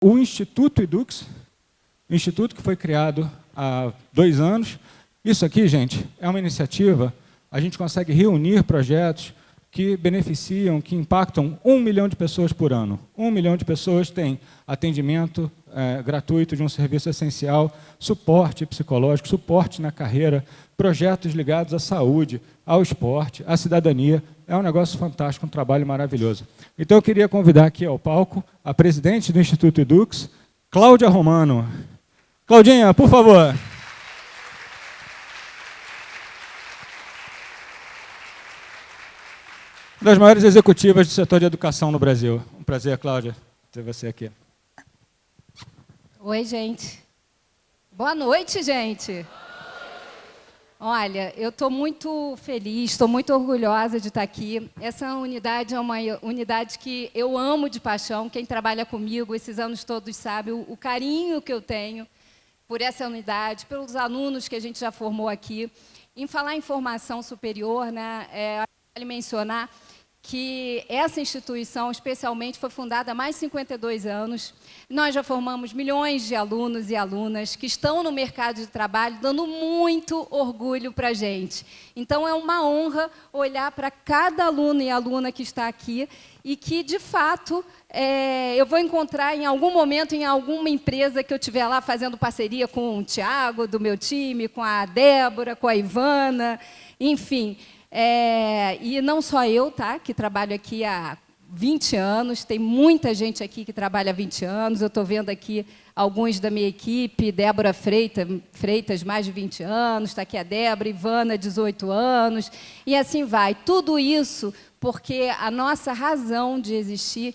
o Instituto Edux, instituto que foi criado há 2 anos. Isso aqui, gente, é uma iniciativa, a gente consegue reunir projetos que beneficiam, que impactam 1 milhão de pessoas por ano. 1 milhão de pessoas têm atendimento gratuito de um serviço essencial, suporte psicológico, suporte na carreira, projetos ligados à saúde, ao esporte, à cidadania. É um negócio fantástico, um trabalho maravilhoso. Então, eu queria convidar aqui ao palco a presidente do Instituto Edux, Cláudia Romano. Claudinha, por favor. Uma das maiores executivas do setor de educação no Brasil. Um prazer, Cláudia, ter você aqui. Oi, gente. Boa noite, gente. Olha, eu estou muito feliz, estou muito orgulhosa de estar aqui. Essa unidade é uma unidade que eu amo de paixão. Quem trabalha comigo esses anos todos sabe o carinho que eu tenho por essa unidade, pelos alunos que a gente já formou aqui. Em falar em formação superior, né, vale mencionar que essa instituição, especialmente, foi fundada há mais de 52 anos. Nós já formamos milhões de alunos e alunas que estão no mercado de trabalho, dando muito orgulho para a gente. Então, é uma honra olhar para cada aluno e aluna que está aqui e que, de fato, eu vou encontrar em algum momento em alguma empresa que eu estiver lá fazendo parceria com o Tiago, do meu time, com a Débora, com a Ivana, enfim. E não só eu, tá, que trabalho aqui há 20 anos, tem muita gente aqui que trabalha há 20 anos, eu estou vendo aqui alguns da minha equipe, Débora Freitas, mais de 20 anos, está aqui a Débora, Ivana, 18 anos, e assim vai. Tudo isso porque a nossa razão de existir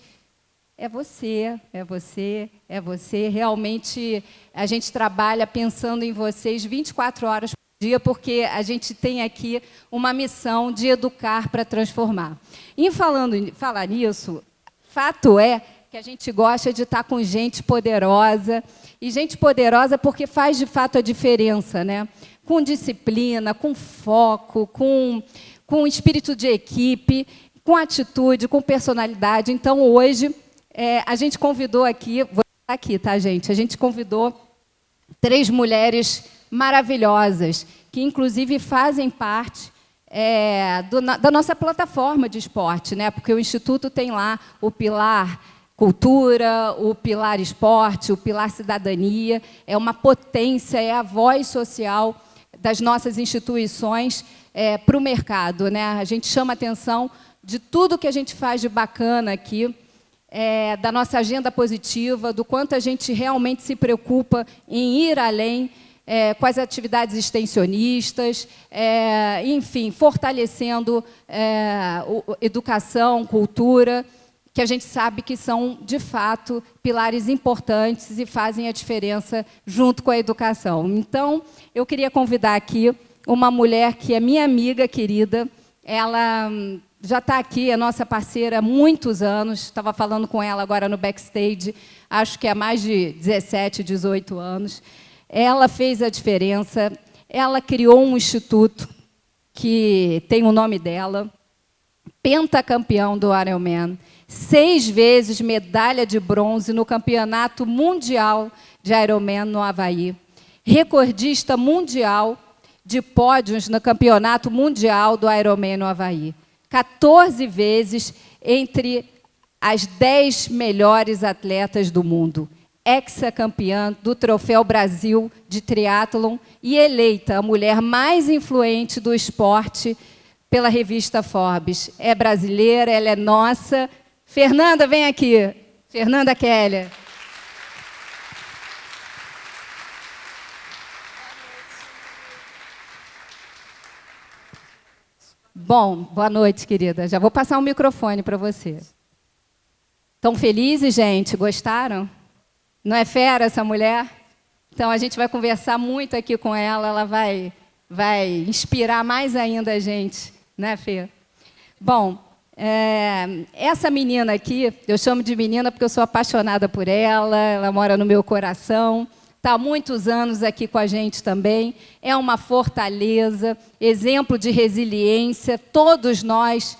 é você, é você, é você. Realmente, a gente trabalha pensando em vocês 24 horas por dia, porque a gente tem aqui uma missão de educar para transformar. E falar nisso, fato é que a gente gosta de estar com gente poderosa, e gente poderosa porque faz, de fato, a diferença, né? Com disciplina, com foco, com espírito de equipe, com atitude, com personalidade. Então, hoje, a gente convidou aqui, vou estar aqui, tá, gente? A gente convidou 3 mulheres maravilhosas, que, inclusive, fazem parte da nossa plataforma de esporte, né? Porque o Instituto tem lá o pilar cultura, o pilar esporte, o pilar cidadania, é uma potência, é a voz social das nossas instituições para o mercado, né? A gente chama atenção de tudo que a gente faz de bacana aqui, da nossa agenda positiva, do quanto a gente realmente se preocupa em ir além, com as atividades extensionistas, enfim, fortalecendo educação, cultura, que a gente sabe que são, de fato, pilares importantes e fazem a diferença junto com a educação. Então, eu queria convidar aqui uma mulher que é minha amiga querida, ela já está aqui, é nossa parceira há muitos anos, estava falando com ela agora no backstage, acho que há mais de 17, 18 anos. Ela fez a diferença, ela criou um instituto que tem o nome dela, pentacampeão do Ironman, 6 vezes medalha de bronze no Campeonato Mundial de Ironman no Havaí, recordista mundial de pódios no Campeonato Mundial do Ironman no Havaí, 14 vezes entre as 10 melhores atletas do mundo, hexacampeã do Troféu Brasil de Triatlon e eleita a mulher mais influente do esporte pela revista Forbes. É brasileira, ela é nossa. Fernanda, vem aqui. Fernanda Keller. Bom, boa noite, querida. Já vou passar o microfone para você. Estão felizes, gente? Gostaram? Não é fera essa mulher? Então, a gente vai conversar muito aqui com ela vai inspirar mais ainda a gente, né, Fê? Bom, essa menina aqui, eu chamo de menina porque eu sou apaixonada por ela, ela mora no meu coração, está há muitos anos aqui com a gente também, é uma fortaleza, exemplo de resiliência, todos nós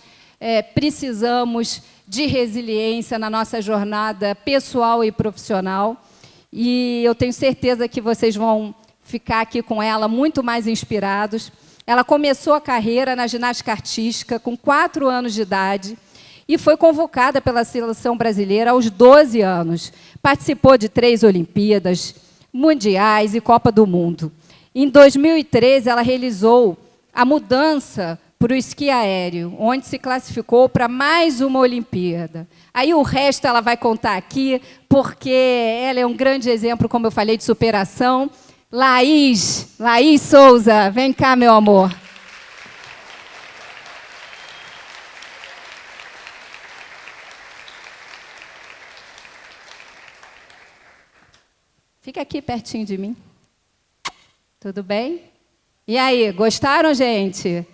precisamos de resiliência na nossa jornada pessoal e profissional. E eu tenho certeza que vocês vão ficar aqui com ela muito mais inspirados. Ela começou a carreira na ginástica artística com 4 anos de idade e foi convocada pela seleção brasileira aos 12 anos. Participou de 3 Olimpíadas, Mundiais e Copa do Mundo. Em 2013, ela realizou a mudança para o esqui aéreo, onde se classificou para mais uma Olimpíada. Aí o resto ela vai contar aqui, porque ela é um grande exemplo, como eu falei, de superação. Laís Souza, vem cá, meu amor. Fica aqui pertinho de mim. Tudo bem? E aí, gostaram, gente?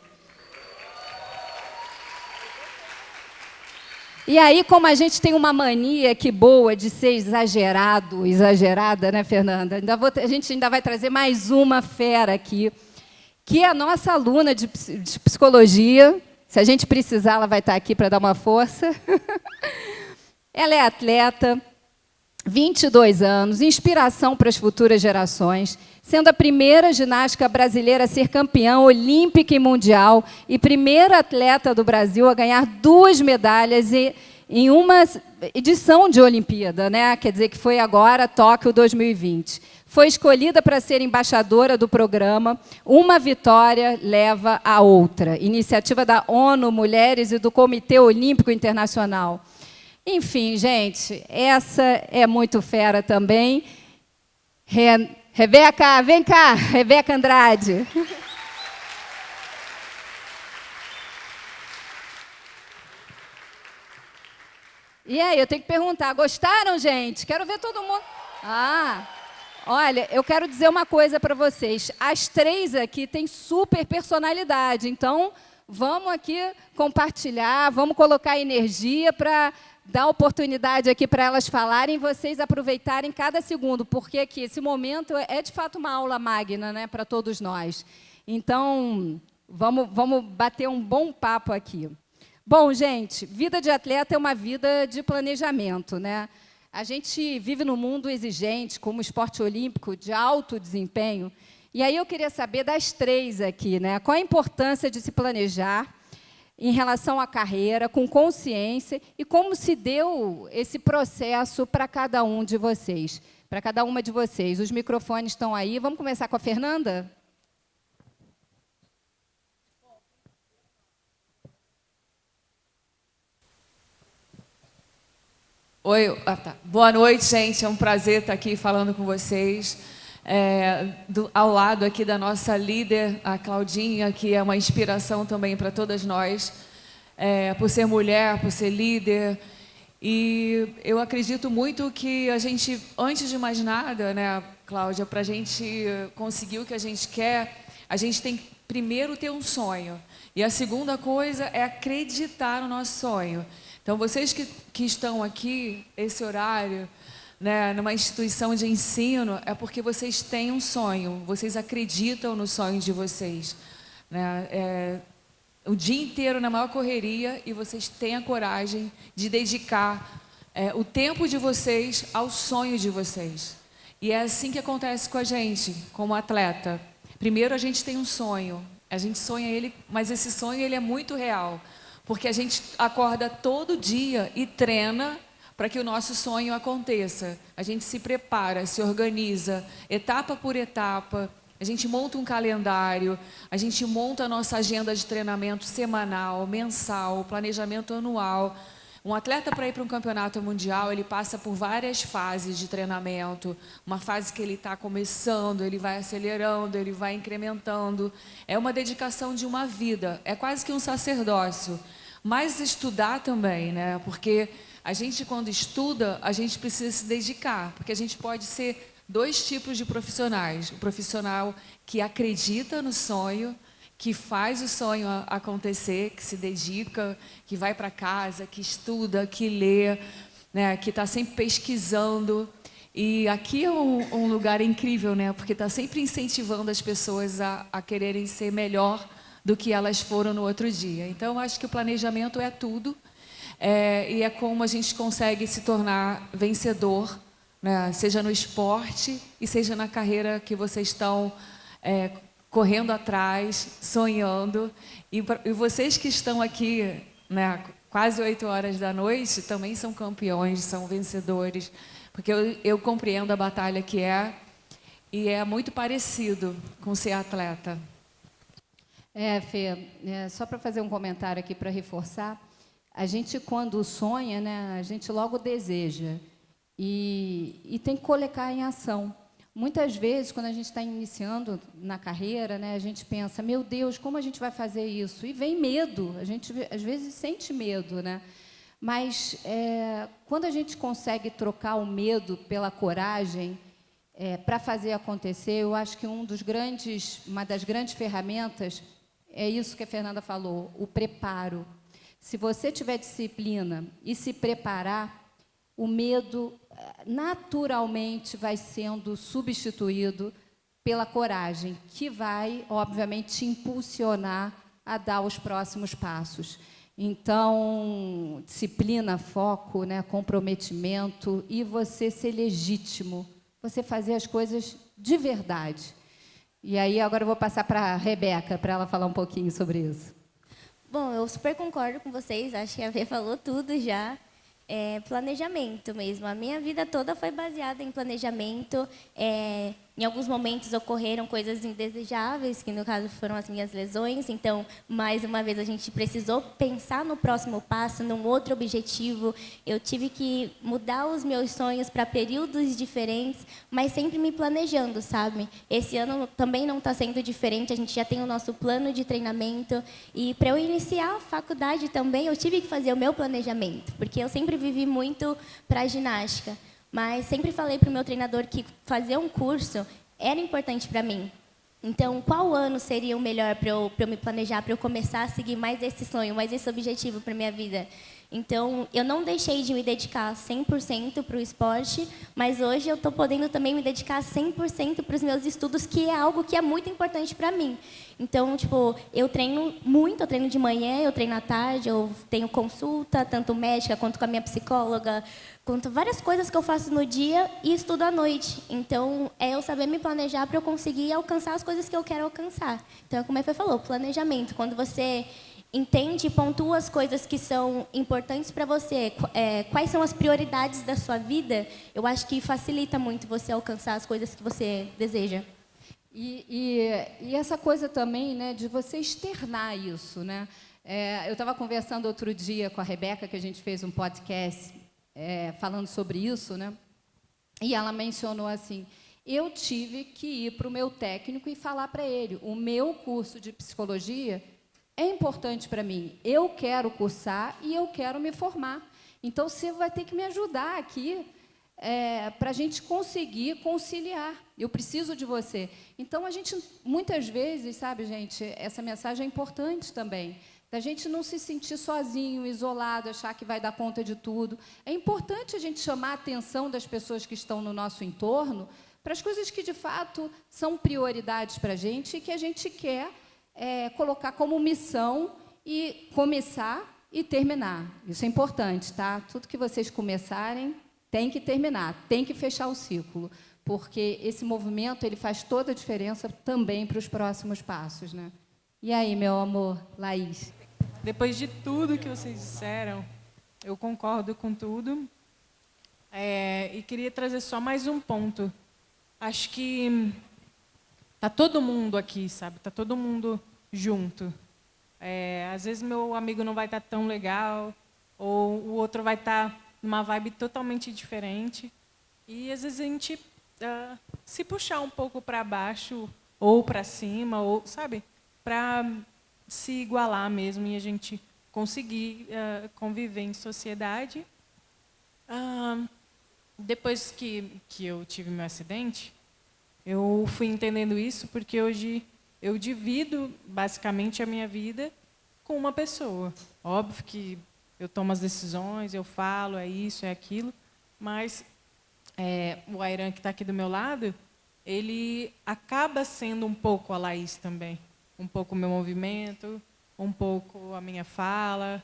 E aí, como a gente tem uma mania que boa de ser exagerada, né, Fernanda? A gente ainda vai trazer mais uma fera aqui, que é a nossa aluna de psicologia. Se a gente precisar, ela vai estar aqui para dar uma força. Ela é atleta, 22 anos, inspiração para as futuras gerações, sendo a primeira ginástica brasileira a ser campeã olímpica e mundial e primeira atleta do Brasil a ganhar 2 medalhas em uma edição de Olimpíada, né? Quer dizer que foi agora, Tóquio 2020. Foi escolhida para ser embaixadora do programa Uma Vitória Leva a Outra, iniciativa da ONU Mulheres e do Comitê Olímpico Internacional. Enfim, gente, essa é muito fera também. Rebeca, vem cá, Rebeca Andrade. E aí, eu tenho que perguntar, gostaram, gente? Quero ver todo mundo. Olha, eu quero dizer uma coisa para vocês. As 3 aqui têm super personalidade, então vamos aqui compartilhar, vamos colocar energia para dar oportunidade aqui para elas falarem e vocês aproveitarem cada segundo, porque aqui esse momento é de fato uma aula magna, né, para todos nós. Então, vamos bater um bom papo aqui. Bom, gente, vida de atleta é uma vida de planejamento, né? A gente vive num mundo exigente, como o esporte olímpico, de alto desempenho. E aí eu queria saber das 3 aqui, né? Qual a importância de se planejar em relação à carreira, com consciência, e como se deu esse processo para cada um de vocês, para cada uma de vocês. Os microfones estão aí. Vamos começar com a Fernanda? Oi, tá. Boa noite, gente. É um prazer estar aqui falando com vocês. Ao lado aqui da nossa líder, a Claudinha, que é uma inspiração também para todas nós, por ser mulher, por ser líder. E eu acredito muito que a gente, antes de mais nada, né, Cláudia, para a gente conseguir o que a gente quer, a gente tem que primeiro ter um sonho. E a segunda coisa é acreditar no nosso sonho. Então, vocês que estão aqui, esse horário, né, numa instituição de ensino, é porque vocês têm um sonho, vocês acreditam no sonho de vocês. Né? O dia inteiro na maior correria e vocês têm a coragem de dedicar o tempo de vocês ao sonho de vocês. E é assim que acontece com a gente, como atleta. Primeiro, a gente tem um sonho, a gente sonha ele, mas esse sonho ele é muito real. Porque a gente acorda todo dia e treina para que o nosso sonho aconteça. A gente se prepara, se organiza, etapa por etapa. A gente monta um calendário, a gente monta a nossa agenda de treinamento semanal, mensal, planejamento anual. Um atleta, para ir para um campeonato mundial, ele passa por várias fases de treinamento. Uma fase que ele está começando, ele vai acelerando, ele vai incrementando. É uma dedicação de uma vida, é quase que um sacerdócio. Mas estudar também, né? Porque a gente, quando estuda, a gente precisa se dedicar. Porque a gente pode ser 2 tipos de profissionais. O profissional que acredita no sonho, que faz o sonho acontecer, que se dedica, que vai para casa, que estuda, que lê, né? Que está sempre pesquisando. E aqui é um lugar incrível, né? Porque está sempre incentivando as pessoas a quererem ser melhor do que elas foram no outro dia. Então, acho que o planejamento é tudo. E é como a gente consegue se tornar vencedor, né? Seja no esporte e seja na carreira que vocês estão correndo atrás, sonhando. E vocês que estão aqui, né, quase 8 horas da noite, também são campeões, são vencedores, porque eu compreendo a batalha que é, e é muito parecido com ser atleta. Fê, só para fazer um comentário aqui para reforçar, a gente quando sonha, né, a gente logo deseja e tem que colocar em ação. Muitas vezes, quando a gente está iniciando na carreira, né, a gente pensa, meu Deus, como a gente vai fazer isso? E vem medo, a gente às vezes sente medo, né? Mas quando a gente consegue trocar o medo pela coragem para fazer acontecer, eu acho que uma das grandes ferramentas é isso que a Fernanda falou, o preparo. Se você tiver disciplina e se preparar, o medo naturalmente vai sendo substituído pela coragem, que vai, obviamente, te impulsionar a dar os próximos passos. Então, disciplina, foco, né, comprometimento e você ser legítimo, você fazer as coisas de verdade. E aí, agora eu vou passar para a Rebeca, para ela falar um pouquinho sobre isso. Bom, eu super concordo com vocês, acho que a Fê falou tudo já. Planejamento mesmo. A minha vida toda foi baseada em planejamento. Em alguns momentos ocorreram coisas indesejáveis, que no caso foram as minhas lesões. Então, mais uma vez, a gente precisou pensar no próximo passo, num outro objetivo. Eu tive que mudar os meus sonhos para períodos diferentes, mas sempre me planejando, sabe? Esse ano também não está sendo diferente. A gente já tem o nosso plano de treinamento. E para eu iniciar a faculdade também, eu tive que fazer o meu planejamento, porque eu sempre vivi muito para a ginástica. Mas sempre falei para o meu treinador que fazer um curso era importante para mim. Então, qual ano seria o melhor para eu me planejar, para eu começar a seguir mais esse sonho, mais esse objetivo para a minha vida? Então, eu não deixei de me dedicar 100% para o esporte, mas hoje eu estou podendo também me dedicar 100% para os meus estudos, que é algo que é muito importante para mim. Então, tipo, eu treino muito, eu treino de manhã, eu treino à tarde, eu tenho consulta, tanto médica quanto com a minha psicóloga, quanto várias coisas que eu faço no dia e estudo à noite. Então, é eu saber me planejar para eu conseguir alcançar as coisas que eu quero alcançar. Então, como a Fê falou, planejamento. Quando você entende e pontua as coisas que são importantes para você, quais são as prioridades da sua vida, eu acho que facilita muito você alcançar as coisas que você deseja. E essa coisa também, né, de você externar isso, né? Eu estava conversando outro dia com a Rebeca, que a gente fez um podcast falando sobre isso, né? E ela mencionou assim, eu tive que ir para o meu técnico e falar para ele, o meu curso de psicologia é importante para mim, eu quero cursar e eu quero me formar. Então, você vai ter que me ajudar aqui para a gente conseguir conciliar. Eu preciso de você. Então, a gente, muitas vezes, sabe, gente, essa mensagem é importante também, da gente não se sentir sozinho, isolado, achar que vai dar conta de tudo. É importante a gente chamar a atenção das pessoas que estão no nosso entorno para as coisas que, de fato, são prioridades para a gente e que a gente quer colocar como missão e começar e terminar. Isso é importante, tá? Tudo que vocês começarem tem que terminar, tem que fechar o ciclo, porque esse movimento ele faz toda a diferença também para os próximos passos, né? E aí, meu amor, Laís? Depois de tudo que vocês disseram, eu concordo com tudo. E queria trazer só mais um ponto. Acho que tá todo mundo aqui, sabe? Tá todo mundo junto. Às vezes meu amigo não vai estar tão legal, ou o outro vai estar numa vibe totalmente diferente. E às vezes a gente se puxar um pouco para baixo ou para cima, ou sabe, para se igualar mesmo e a gente conseguir conviver em sociedade. Depois que eu tive meu acidente, eu fui entendendo isso porque hoje eu divido basicamente a minha vida com uma pessoa. Óbvio que eu tomo as decisões, eu falo, é isso, é aquilo, mas o Airan, que está aqui do meu lado, ele acaba sendo um pouco a Laís também. Um pouco o meu movimento, um pouco a minha fala.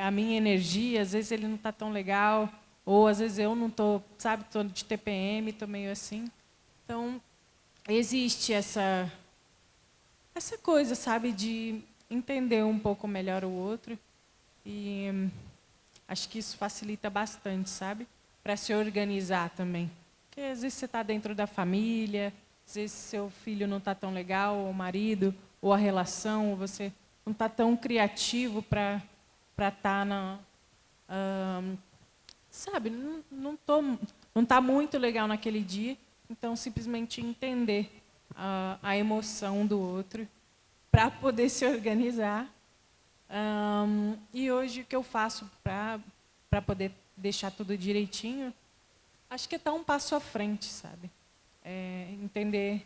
a minha energia, às vezes ele não está tão legal, ou às vezes eu não estou, sabe, estou de TPM, estou meio assim. Então, existe essa coisa, sabe, de entender um pouco melhor o outro. E acho que isso facilita bastante, sabe, para se organizar também. Porque às vezes você está dentro da família, às vezes seu filho não está tão legal, ou o marido, ou a relação, ou você não está tão criativo para estar na... sabe, não está muito legal naquele dia, então simplesmente entender a emoção do outro para poder se organizar. E hoje o que eu faço para poder deixar tudo direitinho, acho que é estar um passo à frente, sabe? Entender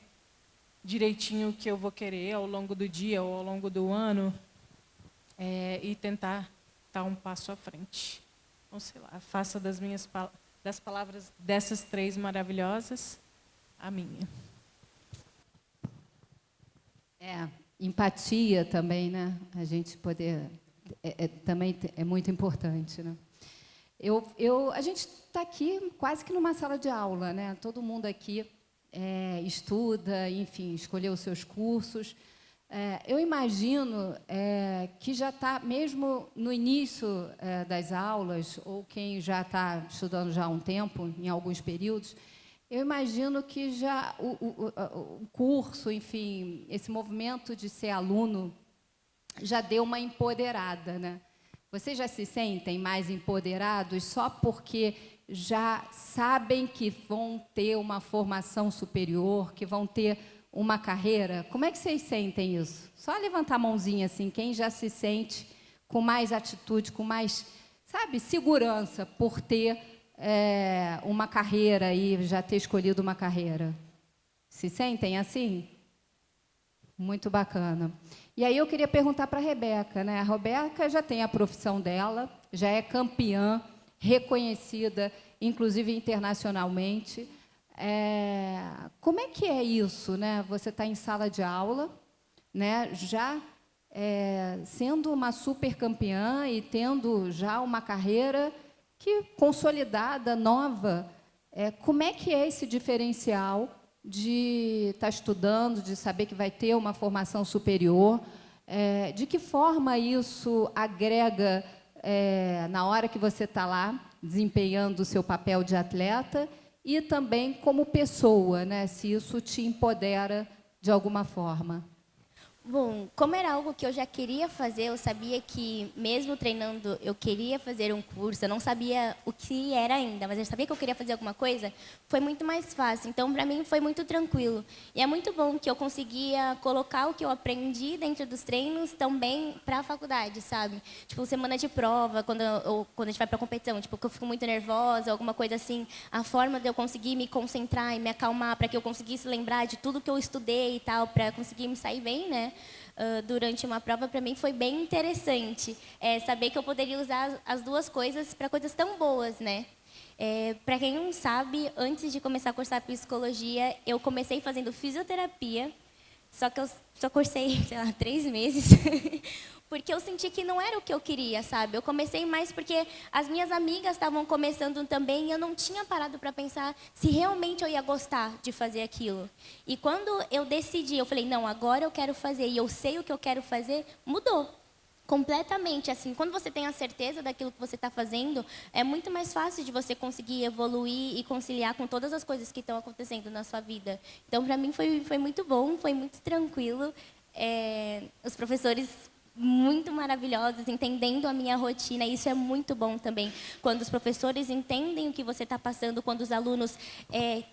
direitinho o que eu vou querer ao longo do dia ou ao longo do ano, e tentar estar um passo à frente. Então, sei lá, faça das palavras dessas 3 maravilhosas a minha. Empatia também, né? A gente poder... também é muito importante, né? A gente está aqui quase que numa sala de aula, né? Todo mundo aqui estuda, enfim, escolheu os seus cursos. Eu imagino que já está, mesmo no início das aulas, ou quem já está estudando já há um tempo, em alguns períodos, eu imagino que já o curso, enfim, esse movimento de ser aluno já deu uma empoderada, né? Vocês já se sentem mais empoderados só porque já sabem que vão ter uma formação superior, que vão ter uma carreira? Como é que vocês sentem isso? Só levantar a mãozinha assim, quem já se sente com mais atitude, com mais, sabe, segurança por ter uma carreira e já ter escolhido uma carreira. Se sentem assim? Muito bacana. E aí eu queria perguntar para a Rebeca, né? A Rebeca já tem a profissão dela, já é campeã, reconhecida, inclusive internacionalmente. Como é que é isso, né? Você está em sala de aula, né? Já sendo uma super campeã e tendo já uma carreira consolidada, nova. Como é que é esse diferencial de estar estudando, de saber que vai ter uma formação superior? De que forma isso agrega na hora que você está lá, desempenhando o seu papel de atleta, e também como pessoa, né? Se isso te empodera de alguma forma. Bom, como era algo que eu já queria fazer, eu sabia que, mesmo treinando, eu queria fazer um curso, eu não sabia o que era ainda, mas eu sabia que eu queria fazer alguma coisa, foi muito mais fácil. Então, para mim, foi muito tranquilo. E é muito bom que eu conseguia colocar o que eu aprendi dentro dos treinos também para a faculdade, sabe? Tipo, semana de prova, quando a gente vai para a competição, tipo, que eu fico muito nervosa, alguma coisa assim, a forma de eu conseguir me concentrar e me acalmar para que eu conseguisse lembrar de tudo que eu estudei e tal, para conseguir me sair bem, né? Durante uma prova, para mim, foi bem interessante. Saber que eu poderia usar as duas coisas para coisas tão boas, né? Para quem não sabe, antes de começar a cursar psicologia, eu comecei fazendo fisioterapia, só que eu só cursei, sei lá, 3 meses, porque eu senti que não era o que eu queria, sabe? Eu comecei mais porque as minhas amigas estavam começando também e eu não tinha parado para pensar se realmente eu ia gostar de fazer aquilo. E quando eu decidi, eu falei, não, agora eu quero fazer e eu sei o que eu quero fazer, mudou completamente. Assim, quando você tem a certeza daquilo que você está fazendo, é muito mais fácil de você conseguir evoluir e conciliar com todas as coisas que estão acontecendo na sua vida. Então, para mim, foi muito bom, foi muito tranquilo. Os professores muito maravilhosos, entendendo a minha rotina, e isso é muito bom também. Quando os professores entendem o que você está passando, quando os alunos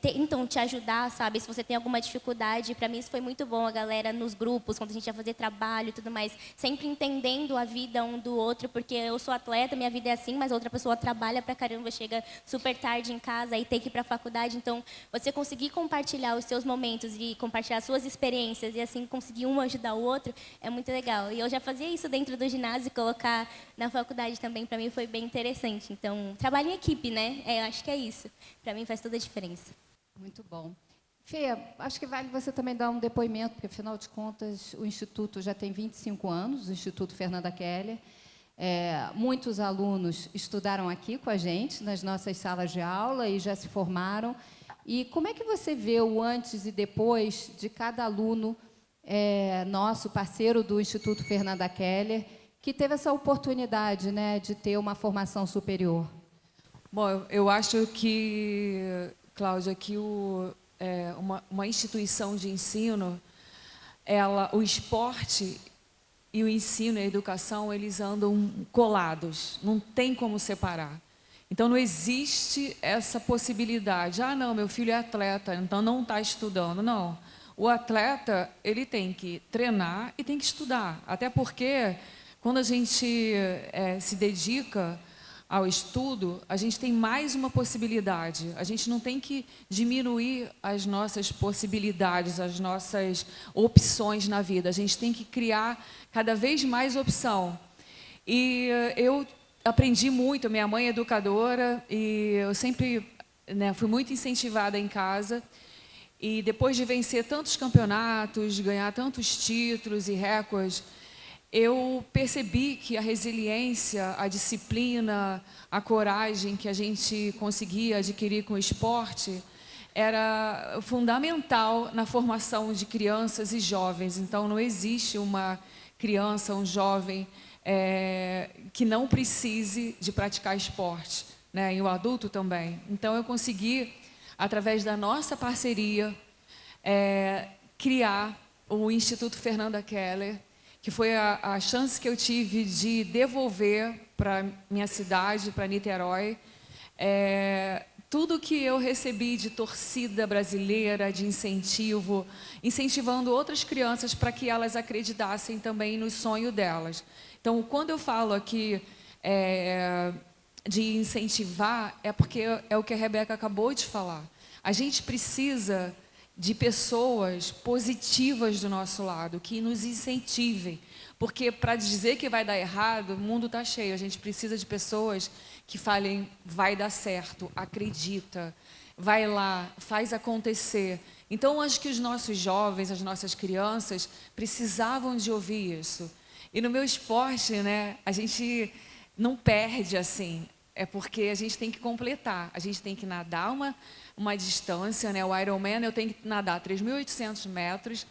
tentam te ajudar, sabe? Se você tem alguma dificuldade, para mim isso foi muito bom, a galera nos grupos, quando a gente ia fazer trabalho e tudo mais, sempre entendendo a vida um do outro, porque eu sou atleta, minha vida é assim, mas outra pessoa trabalha pra caramba, chega super tarde em casa e tem que ir para a faculdade, então você conseguir compartilhar os seus momentos e compartilhar as suas experiências e assim conseguir um ajudar o outro, é muito legal. E eu já fazia isso dentro do ginásio, colocar na faculdade também, para mim foi bem interessante. Então, trabalho em equipe, né? Eu acho que é isso. Para mim faz toda a diferença. Muito bom. Fê, acho que vale você também dar um depoimento, porque, afinal de contas, o Instituto já tem 25 anos, o Instituto Fernanda Keller. Muitos alunos estudaram aqui com a gente, nas nossas salas de aula, e já se formaram. E como é que você vê o antes e depois de cada aluno nosso, parceiro do Instituto Fernanda Keller, que teve essa oportunidade, né, de ter uma formação superior? Bom, eu acho que, Cláudia, que uma instituição de ensino, o esporte e o ensino e a educação, eles andam colados, não tem como separar. Então, não existe essa possibilidade. Ah, não, meu filho é atleta, então não está estudando. Não. O atleta, ele tem que treinar e tem que estudar. Até porque, quando a gente se dedica ao estudo, a gente tem mais uma possibilidade. A gente não tem que diminuir as nossas possibilidades, as nossas opções na vida. A gente tem que criar cada vez mais opção. E eu aprendi muito. Minha mãe é educadora e eu sempre fui muito incentivada em casa. E depois de vencer tantos campeonatos, ganhar tantos títulos e recordes, eu percebi que a resiliência, a disciplina, a coragem que a gente conseguia adquirir com o esporte era fundamental na formação de crianças e jovens. Então, não existe uma criança, um jovem que não precise de praticar esporte, né? E o adulto também. Então, eu consegui, através da nossa parceria, criar o Instituto Fernanda Keller, que foi a chance que eu tive de devolver para minha cidade, para Niterói, tudo que eu recebi de torcida brasileira, de incentivo, incentivando outras crianças para que elas acreditassem também no sonho delas. Então, quando eu falo aqui de incentivar, é porque é o que a Rebeca acabou de falar. A gente precisa de pessoas positivas do nosso lado, que nos incentivem. Porque, para dizer que vai dar errado, o mundo está cheio. A gente precisa de pessoas que falem, vai dar certo, acredita, vai lá, faz acontecer. Então, acho que os nossos jovens, as nossas crianças, precisavam de ouvir isso. E no meu esporte, né, a gente não perde assim. É porque a gente tem que completar. A gente tem que nadar uma distância, né? O Ironman, eu tenho que nadar 3.800 metros,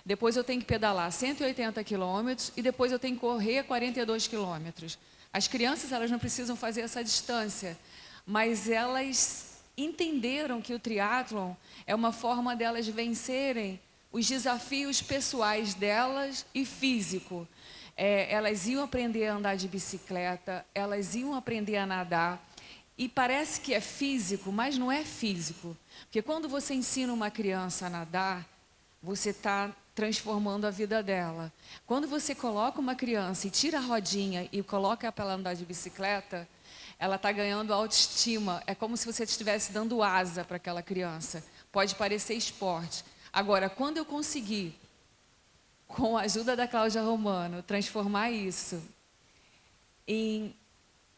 depois eu tenho que pedalar 180 quilômetros e depois eu tenho que correr 42 quilômetros. As crianças, elas não precisam fazer essa distância, mas elas entenderam que o triatlon é uma forma delas vencerem os desafios pessoais delas e físico. Elas iam aprender a andar de bicicleta, elas iam aprender a nadar. E parece que é físico, mas não é físico. Porque quando você ensina uma criança a nadar, você está transformando a vida dela. Quando você coloca uma criança e tira a rodinha e coloca para ela andar de bicicleta, ela está ganhando autoestima. É como se você estivesse dando asa para aquela criança. Pode parecer esporte. Agora, quando eu conseguir, com a ajuda da Cláudia Romano, transformar isso em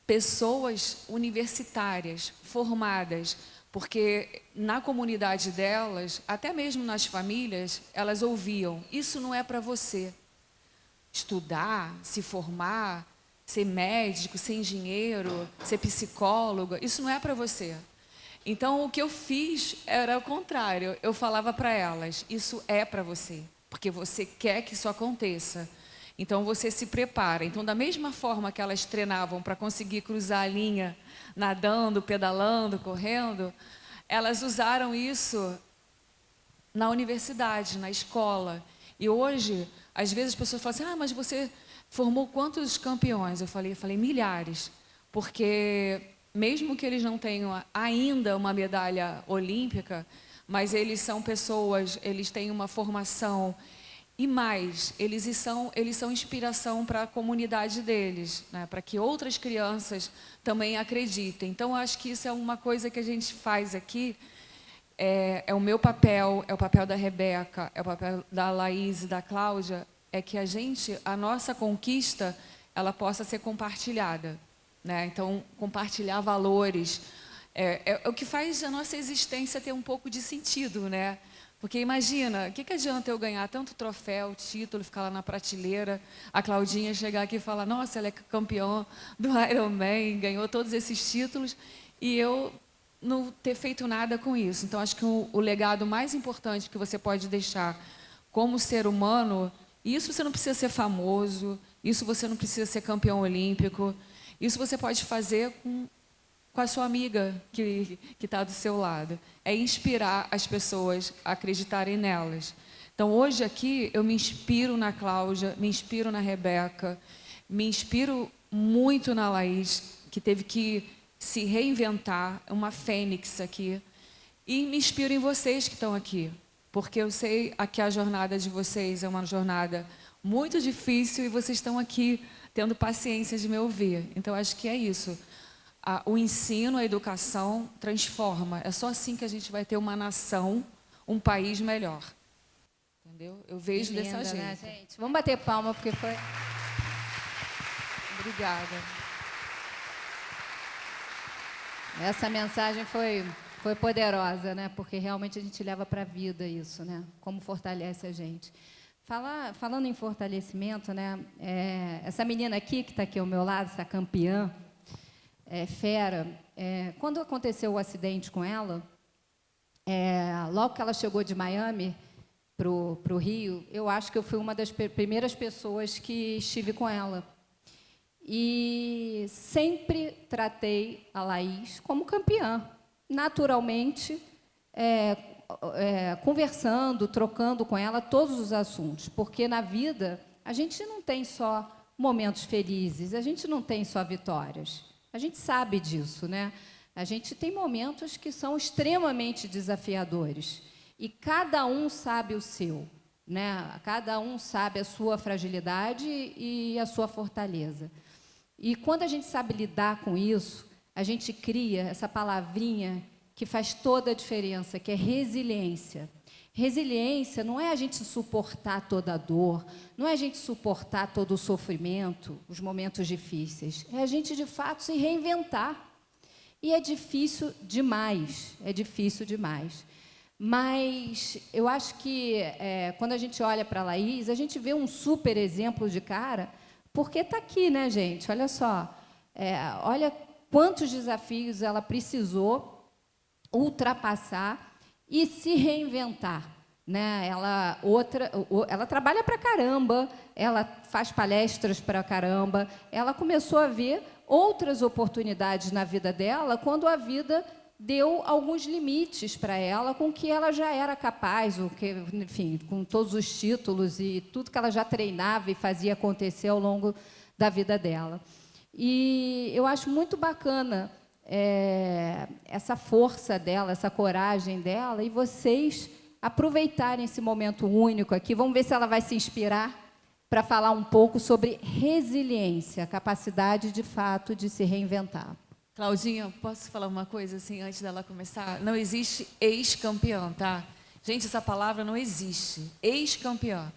pessoas universitárias, formadas, porque na comunidade delas, até mesmo nas famílias, elas ouviam, isso não é para você. Estudar, se formar, ser médico, ser engenheiro, ser psicóloga, isso não é para você. Então, o que eu fiz era o contrário. Eu falava para elas, isso é para você, porque você quer que isso aconteça. Então, você se prepara. Então, da mesma forma que elas treinavam para conseguir cruzar a linha, nadando, pedalando, correndo, elas usaram isso na universidade, na escola. E hoje, às vezes, as pessoas falam assim, mas você formou quantos campeões? Eu falei milhares. Porque, mesmo que eles não tenham ainda uma medalha olímpica, mas eles são pessoas, eles têm uma formação. E mais, eles são inspiração para a comunidade deles, né? Para que outras crianças também acreditem. Então, acho que isso é uma coisa que a gente faz aqui, é o meu papel, é o papel da Rebeca, é o papel da Laís e da Cláudia, é que a nossa conquista, ela possa ser compartilhada, né? Então, compartilhar valores, é o que faz a nossa existência ter um pouco de sentido, né? Porque imagina, o que adianta eu ganhar tanto troféu, título, ficar lá na prateleira, a Claudinha chegar aqui e falar, nossa, ela é campeã do Ironman, ganhou todos esses títulos, e eu não ter feito nada com isso. Então, acho que o legado mais importante que você pode deixar como ser humano, isso você não precisa ser famoso, isso você não precisa ser campeão olímpico, isso você pode fazer com a sua amiga que está do seu lado. É inspirar as pessoas a acreditarem nelas. Então, hoje aqui, eu me inspiro na Cláudia, me inspiro na Rebeca, me inspiro muito na Laís, que teve que se reinventar, uma fênix aqui. E me inspiro em vocês que estão aqui, porque eu sei que a jornada de vocês é uma jornada muito difícil e vocês estão aqui tendo paciência de me ouvir. Então, acho que é isso. O ensino, a educação transforma. É só assim que a gente vai ter uma nação, um país melhor. Entendeu? Eu vejo Que linda, dessa jeito. né, gente? Vamos bater palma, porque foi... Obrigada. Essa mensagem foi poderosa, né? Porque realmente a gente leva para a vida isso, né? Como fortalece a gente. Falando em fortalecimento, né? Essa menina aqui, que está aqui ao meu lado, essa campeã, fera, quando aconteceu o acidente com ela, logo que ela chegou de Miami para o Rio, eu acho que eu fui uma das primeiras pessoas que estive com ela. E sempre tratei a Laís como campeã, naturalmente, conversando, trocando com ela todos os assuntos, porque na vida a gente não tem só momentos felizes, a gente não tem só vitórias. A gente sabe disso, né? A gente tem momentos que são extremamente desafiadores e cada um sabe o seu, né? Cada um sabe a sua fragilidade e a sua fortaleza. E quando a gente sabe lidar com isso, a gente cria essa palavrinha que faz toda a diferença, que é resiliência. Resiliência não é a gente suportar toda a dor, não é a gente suportar todo o sofrimento, os momentos difíceis. É a gente, de fato, se reinventar. E é difícil demais, Mas eu acho que, quando a gente olha para a Laís, a gente vê um super exemplo de cara, porque está aqui, né, gente? Olha só, olha quantos desafios ela precisou ultrapassar e se reinventar, né? Ela trabalha para caramba, ela faz palestras para caramba, ela começou a ver outras oportunidades na vida dela quando a vida deu alguns limites para ela com que ela já era capaz, enfim, com todos os títulos e tudo que ela já treinava e fazia acontecer ao longo da vida dela. E eu acho muito bacana essa força dela, essa coragem dela, e vocês aproveitarem esse momento único aqui. Vamos ver se ela vai se inspirar para falar um pouco sobre resiliência, a capacidade, de fato, de se reinventar. Claudinha, posso falar uma coisa assim antes dela começar? Não existe ex-campeão, tá? Gente, essa palavra não existe. Ex-campeã.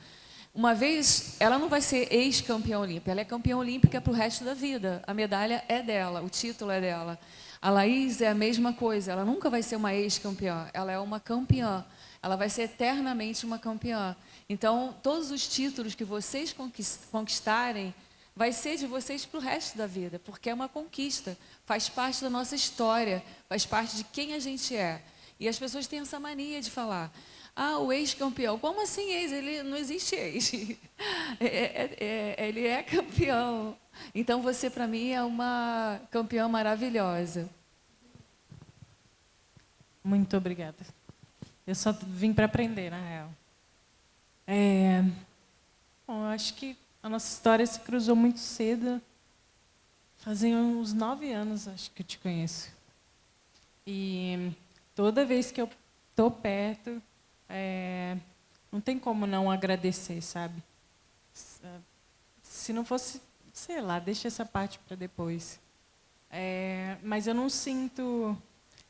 Uma vez, ela não vai ser ex-campeã olímpica, ela é campeã olímpica para o resto da vida. A medalha é dela, o título é dela. A Laís é a mesma coisa, ela nunca vai ser uma ex-campeã, ela é uma campeã. Ela vai ser eternamente uma campeã. Então, todos os títulos que vocês conquistarem, vai ser de vocês para o resto da vida, porque é uma conquista, faz parte da nossa história, faz parte de quem a gente é. E as pessoas têm essa mania de falar, o ex-campeão. Como assim ex? Ele não existe ex. Ele é campeão. Então, você, para mim, é uma campeã maravilhosa. Muito obrigada. Eu só vim para aprender, na real. Bom, eu acho que a nossa história se cruzou muito cedo. Fazem uns 9 anos, acho que eu te conheço. E toda vez que eu estou perto, não tem como não agradecer, sabe? Se não fosse, sei lá, deixa essa parte para depois. Mas eu não sinto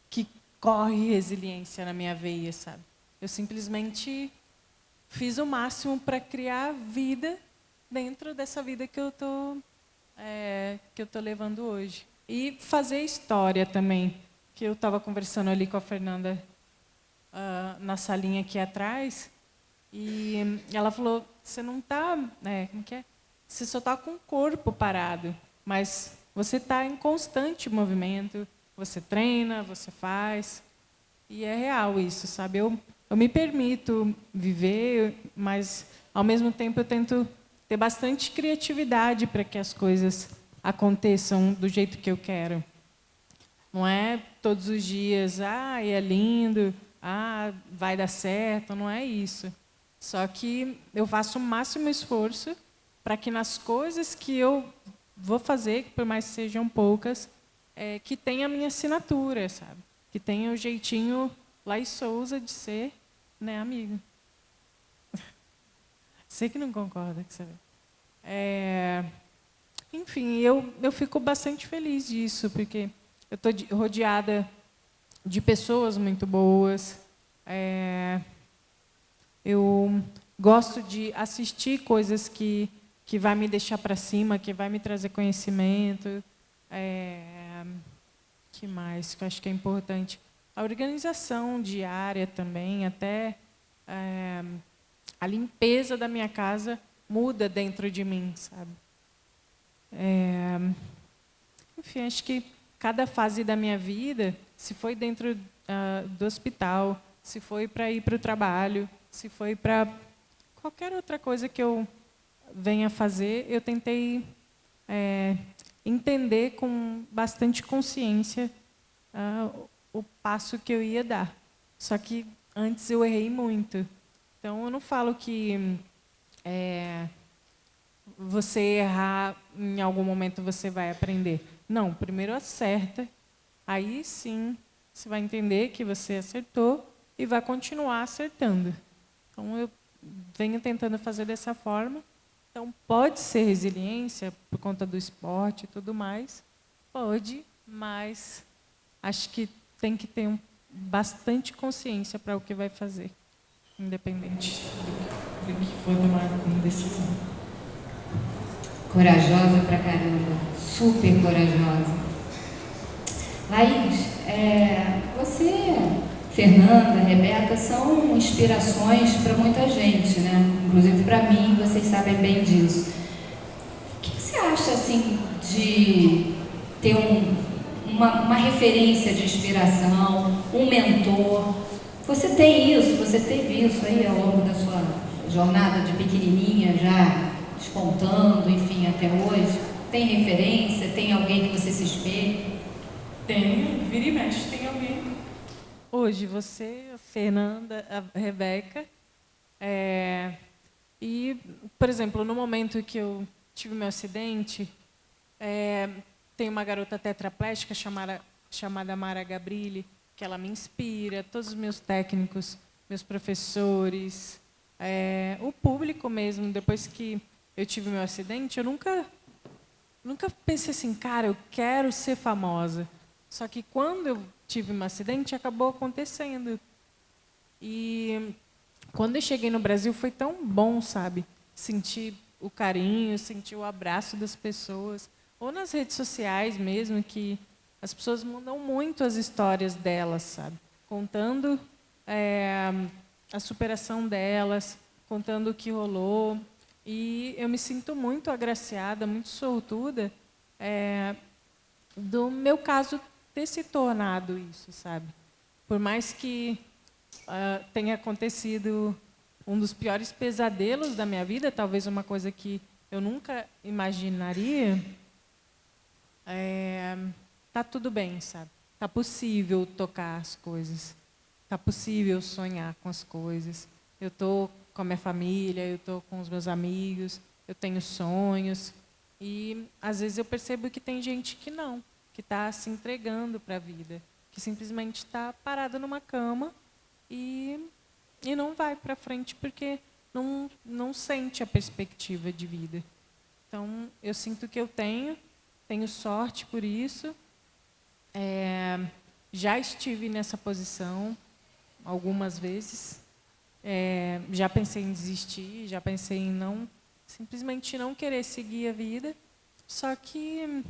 que corre resiliência na minha veia, sabe? Eu simplesmente fiz o máximo para criar vida dentro dessa vida que eu tô levando hoje. E fazer história também, que eu estava conversando ali com a Fernanda na salinha aqui atrás, e ela falou, você não está, como que é? Você só está com o corpo parado, mas você está em constante movimento, você treina, você faz, e é real isso, sabe? Eu me permito viver, mas, ao mesmo tempo, eu tento ter bastante criatividade para que as coisas aconteçam do jeito que eu quero. Não é todos os dias, é lindo, vai dar certo, não é isso. Só que eu faço o máximo esforço para que nas coisas que eu vou fazer, por mais que sejam poucas, que tenha a minha assinatura, sabe? Que tenha o jeitinho Lai Souza de ser, né, amigo? Sei que não concorda com você. Enfim, eu fico bastante feliz disso, porque eu estou rodeada de pessoas muito boas. Eu gosto de assistir coisas que vai me deixar para cima, que vai me trazer conhecimento. Que mais que eu acho que é importante? A organização diária também, até a limpeza da minha casa muda dentro de mim, sabe? Enfim, acho que cada fase da minha vida, se foi dentro do hospital, se foi para ir para o trabalho, se foi para qualquer outra coisa que eu venha fazer, eu tentei entender com bastante consciência o passo que eu ia dar. Só que antes eu errei muito. Então, eu não falo que você errar, em algum momento você vai aprender. Não, primeiro acerta, aí sim você vai entender que você acertou e vai continuar acertando. Então, eu venho tentando fazer dessa forma. Então, pode ser resiliência por conta do esporte e tudo mais, pode, mas acho que tem que ter bastante consciência para o que vai fazer, independente do que for tomar como decisão. Corajosa pra caramba, super corajosa. Laís, você, Fernanda, Rebeca, são inspirações para muita gente, né? Inclusive para mim, vocês sabem bem disso. O que você acha, assim, de ter uma referência de inspiração, um mentor? Você tem isso, você teve isso aí ao longo da sua jornada de pequenininha já despontando, enfim, até hoje? Tem referência? Tem alguém que você se espelhe? Tem, vira e mexe, tem alguém. Hoje, você, a Fernanda, a Rebeca. E, por exemplo, no momento que eu tive meu acidente, tem uma garota tetraplégica chamada Mara Gabrilli, que ela me inspira, todos os meus técnicos, meus professores, o público mesmo. Depois que eu tive meu acidente, eu nunca pensei assim, cara, eu quero ser famosa. Só que quando eu tive um acidente, acabou acontecendo. E quando eu cheguei no Brasil, foi tão bom, sabe? Sentir o carinho, sentir o abraço das pessoas. Ou nas redes sociais mesmo, que as pessoas mandam muito as histórias delas, sabe? Contando a superação delas, contando o que rolou. E eu me sinto muito agraciada, muito sortuda, do meu caso ter se tornado isso, sabe? Por mais que tenha acontecido um dos piores pesadelos da minha vida, talvez uma coisa que eu nunca imaginaria, tá tudo bem, sabe? Tá possível tocar as coisas, tá possível sonhar com as coisas. Eu tô com a minha família, eu tô com os meus amigos, eu tenho sonhos e às vezes eu percebo que tem gente que não, que está se entregando para a vida, que simplesmente está parada numa cama e não vai para frente porque não sente a perspectiva de vida. Então, eu sinto que eu tenho sorte por isso. Já estive nessa posição algumas vezes. Já pensei em desistir, já pensei em simplesmente não querer seguir a vida. Só que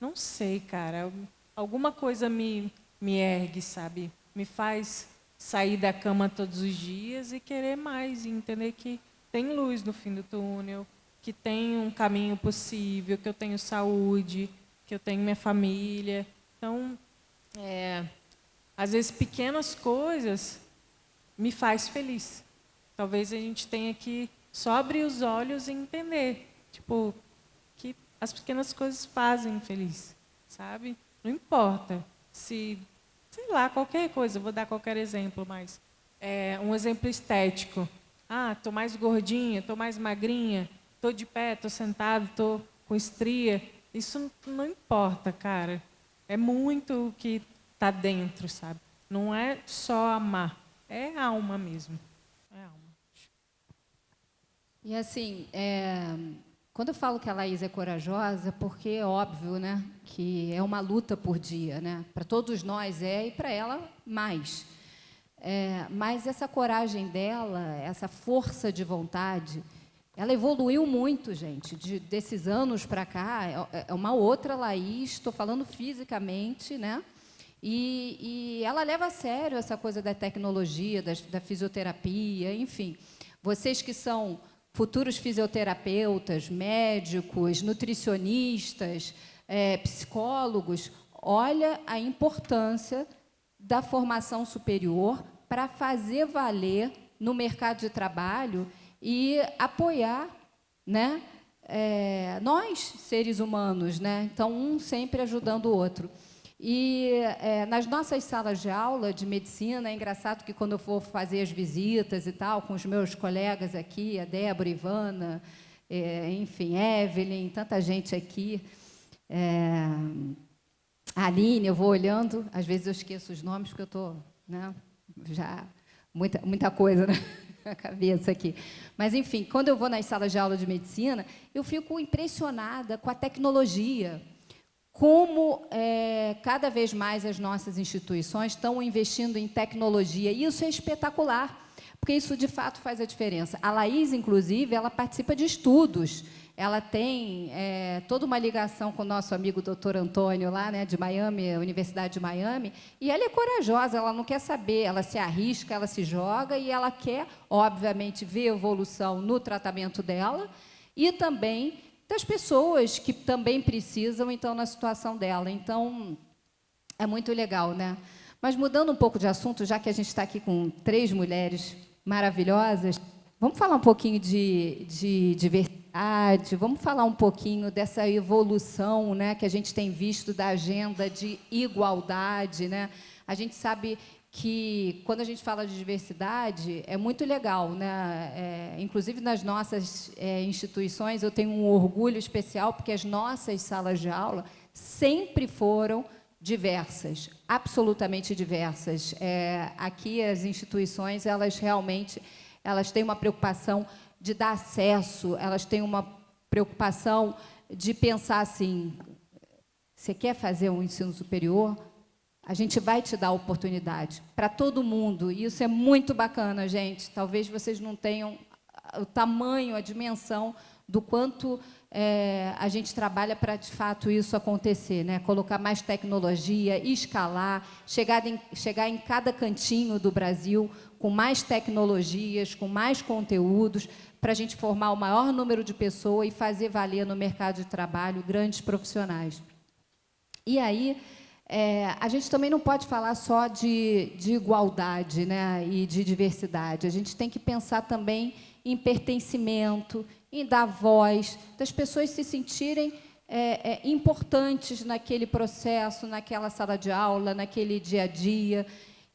não sei, cara. Alguma coisa me ergue, sabe? Me faz sair da cama todos os dias e querer mais, e entender que tem luz no fim do túnel, que tem um caminho possível, que eu tenho saúde, que eu tenho minha família. Então, às vezes, pequenas coisas me faz feliz. Talvez a gente tenha que só abrir os olhos e entender, tipo, que as pequenas coisas fazem feliz, sabe? Não importa se, sei lá, qualquer coisa, vou dar qualquer exemplo, mas um exemplo estético. Estou mais gordinha, estou mais magrinha, estou de pé, estou sentado, estou com estria. Isso não importa, cara. É muito o que está dentro, sabe? Não é só amar, é alma mesmo. É alma. E assim, quando eu falo que a Laís é corajosa, porque é óbvio, né, que é uma luta por dia, né? Para todos nós e para ela mais. Mas essa coragem dela, essa força de vontade, ela evoluiu muito, gente, desses anos para cá. É uma outra Laís, estou falando fisicamente, né? E ela leva a sério essa coisa da tecnologia, da fisioterapia, enfim. Vocês que são futuros fisioterapeutas, médicos, nutricionistas, psicólogos, olha a importância da formação superior para fazer valer no mercado de trabalho e apoiar, né, nós, seres humanos, né? Então, um sempre ajudando o outro. E nas nossas salas de aula de medicina, é engraçado que quando eu for fazer as visitas e tal, com os meus colegas aqui, a Débora, Ivana, enfim, Evelyn, tanta gente aqui, a Aline, eu vou olhando, às vezes eu esqueço os nomes, porque eu estou, né, já muita coisa, né, na cabeça aqui. Mas, enfim, quando eu vou nas salas de aula de medicina, eu fico impressionada com a tecnologia, como cada vez mais as nossas instituições estão investindo em tecnologia. E isso é espetacular, porque isso, de fato, faz a diferença. A Laís, inclusive, ela participa de estudos. Ela tem toda uma ligação com o nosso amigo doutor Antônio, lá, né, de Miami, Universidade de Miami, e ela é corajosa, ela não quer saber, ela se arrisca, ela se joga, e ela quer, obviamente, ver evolução no tratamento dela e também das pessoas que também precisam, então, na situação dela. Então, é muito legal, né? Mas, mudando um pouco de assunto, já que a gente está aqui com 3 mulheres maravilhosas, vamos falar um pouquinho de diversidade, vamos falar um pouquinho dessa evolução, né, que a gente tem visto da agenda de igualdade, né? A gente sabe que, quando a gente fala de diversidade, é muito legal, né? Inclusive, nas nossas instituições, eu tenho um orgulho especial, porque as nossas salas de aula sempre foram diversas, absolutamente diversas. Aqui, as instituições, elas realmente têm uma preocupação de dar acesso, elas têm uma preocupação de pensar assim, você quer fazer um ensino superior? A gente vai te dar oportunidade para todo mundo, e isso é muito bacana, gente. Talvez vocês não tenham o tamanho, a dimensão do quanto a gente trabalha para, de fato, isso acontecer, né? Colocar mais tecnologia, escalar, chegar em cada cantinho do Brasil com mais tecnologias, com mais conteúdos, para a gente formar o maior número de pessoas e fazer valer no mercado de trabalho grandes profissionais. E aí, a gente também não pode falar só de igualdade, né, e de diversidade. A gente tem que pensar também em pertencimento, em dar voz, das pessoas se sentirem importantes naquele processo, naquela sala de aula, naquele dia a dia.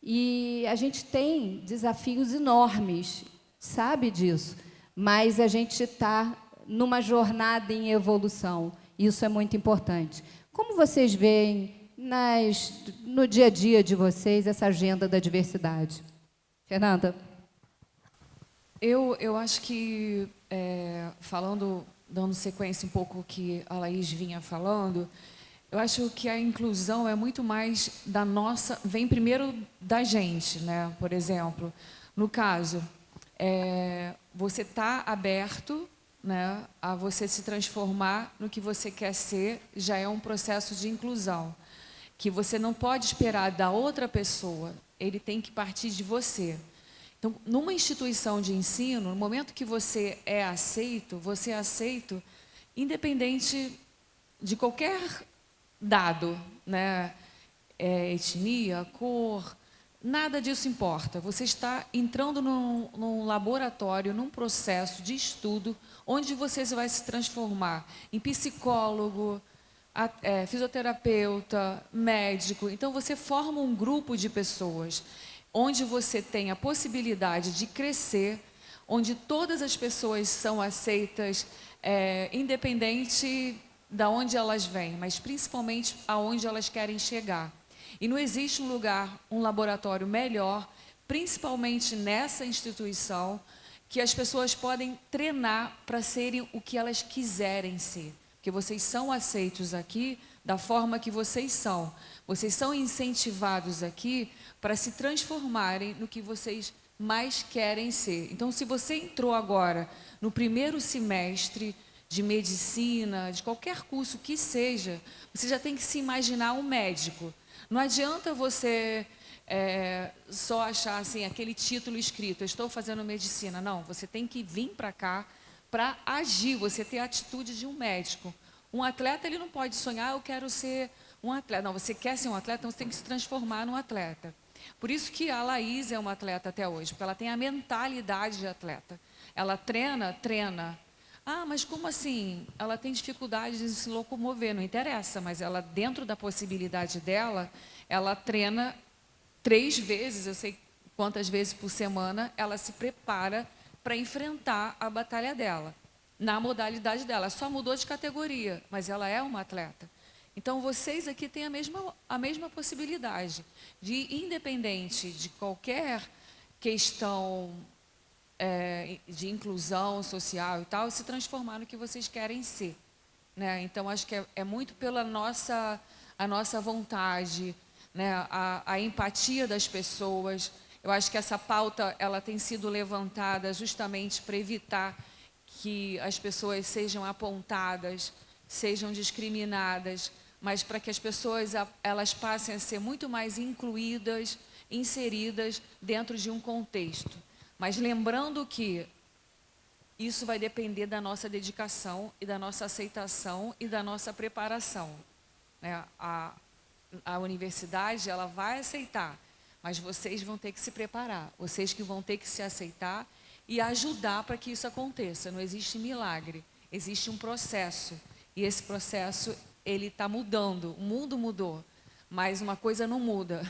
E a gente tem desafios enormes, sabe disso, mas a gente está numa jornada em evolução. Isso é muito importante. Como vocês veem no dia a dia de vocês essa agenda da diversidade? Fernanda? Eu acho que, dando sequência um pouco ao que a Laís vinha falando, eu acho que a inclusão é muito mais da nossa, vem primeiro da gente, né? Por exemplo, no caso, você está aberto, né, a você se transformar no que você quer ser, já é um processo de inclusão, que você não pode esperar da outra pessoa ele tem que partir de você. Então, numa instituição de ensino, no momento que você é aceito independente de qualquer dado, né? Etnia, cor, nada disso importa. Você está entrando num laboratório, num processo de estudo, onde você vai se transformar em psicólogo, fisioterapeuta, médico. Então, você forma um grupo de pessoas, onde você tem a possibilidade de crescer, onde todas as pessoas são aceitas, independente de onde elas vêm, mas principalmente aonde elas querem chegar. E não existe um lugar, um laboratório melhor, principalmente nessa instituição, que as pessoas podem treinar para serem o que elas quiserem ser. Porque vocês são aceitos aqui da forma que vocês são. Vocês são incentivados aqui para se transformarem no que vocês mais querem ser. Então, se você entrou agora no primeiro semestre de medicina, de qualquer curso que seja, você já tem que se imaginar um médico. Não adianta você só achar assim, aquele título escrito, eu estou fazendo medicina. Não, você tem que vir para cá para agir, você ter a atitude de um médico. Um atleta, ele não pode sonhar, eu quero ser um atleta. Não, você quer ser um atleta, então você tem que se transformar num atleta. Por isso que a Laís é uma atleta até hoje, porque ela tem a mentalidade de atleta. Ela treina. Ah, mas como assim? Ela tem dificuldade de se locomover, não interessa, mas ela, dentro da possibilidade dela, ela treina 3 vezes, eu sei quantas vezes por semana, ela se prepara para enfrentar a batalha dela, na modalidade dela. Só mudou de categoria, mas ela é uma atleta. Então, vocês aqui têm a mesma possibilidade de, independente de qualquer questão de inclusão social e tal, se transformar no que vocês querem ser, né? Então, acho que é muito pela a nossa vontade, né? A empatia das pessoas. Eu acho que essa pauta ela tem sido levantada justamente para evitar que as pessoas sejam apontadas, sejam discriminadas, mas para que as pessoas elas passem a ser muito mais incluídas, inseridas dentro de um contexto. Mas lembrando que isso vai depender da nossa dedicação e da nossa aceitação e da nossa preparação, né? A universidade ela vai aceitar, mas vocês vão ter que se preparar, vocês que vão ter que se aceitar e ajudar para que isso aconteça. Não existe milagre, existe um processo. E esse processo, ele está mudando, o mundo mudou, mas uma coisa não muda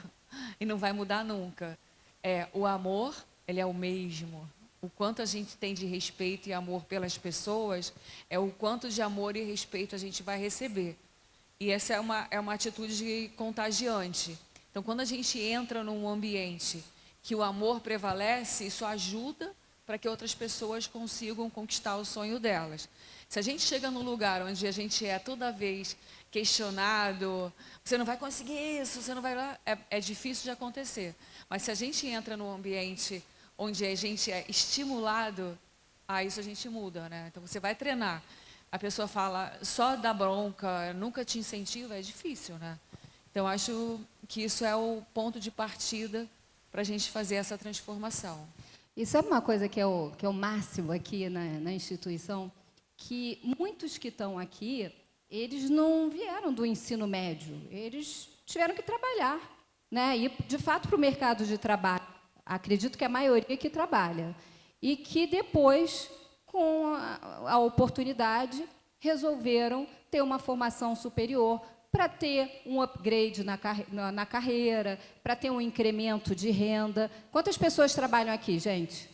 e não vai mudar nunca. O amor, ele é o mesmo. O quanto a gente tem de respeito e amor pelas pessoas, é o quanto de amor e respeito a gente vai receber. E essa é uma atitude contagiante. Então, quando a gente entra num ambiente que o amor prevalece, isso ajuda para que outras pessoas consigam conquistar o sonho delas. Se a gente chega num lugar onde a gente é toda vez questionado, você não vai conseguir isso, você não vai lá, é difícil de acontecer. Mas se a gente entra num ambiente onde a gente é estimulado, isso a gente muda, né? Então você vai treinar. A pessoa fala, só dá bronca, nunca te incentiva, é difícil, né? Então acho que isso é o ponto de partida para a gente fazer essa transformação. E sabe uma coisa que é o máximo aqui na instituição? Que muitos que estão aqui, eles não vieram do ensino médio, eles tiveram que trabalhar, né? E, de fato, para o mercado de trabalho, acredito que a maioria que trabalha. E que depois, com a oportunidade, resolveram ter uma formação superior para ter um upgrade na carreira, para ter um incremento de renda. Quantas pessoas trabalham aqui, gente?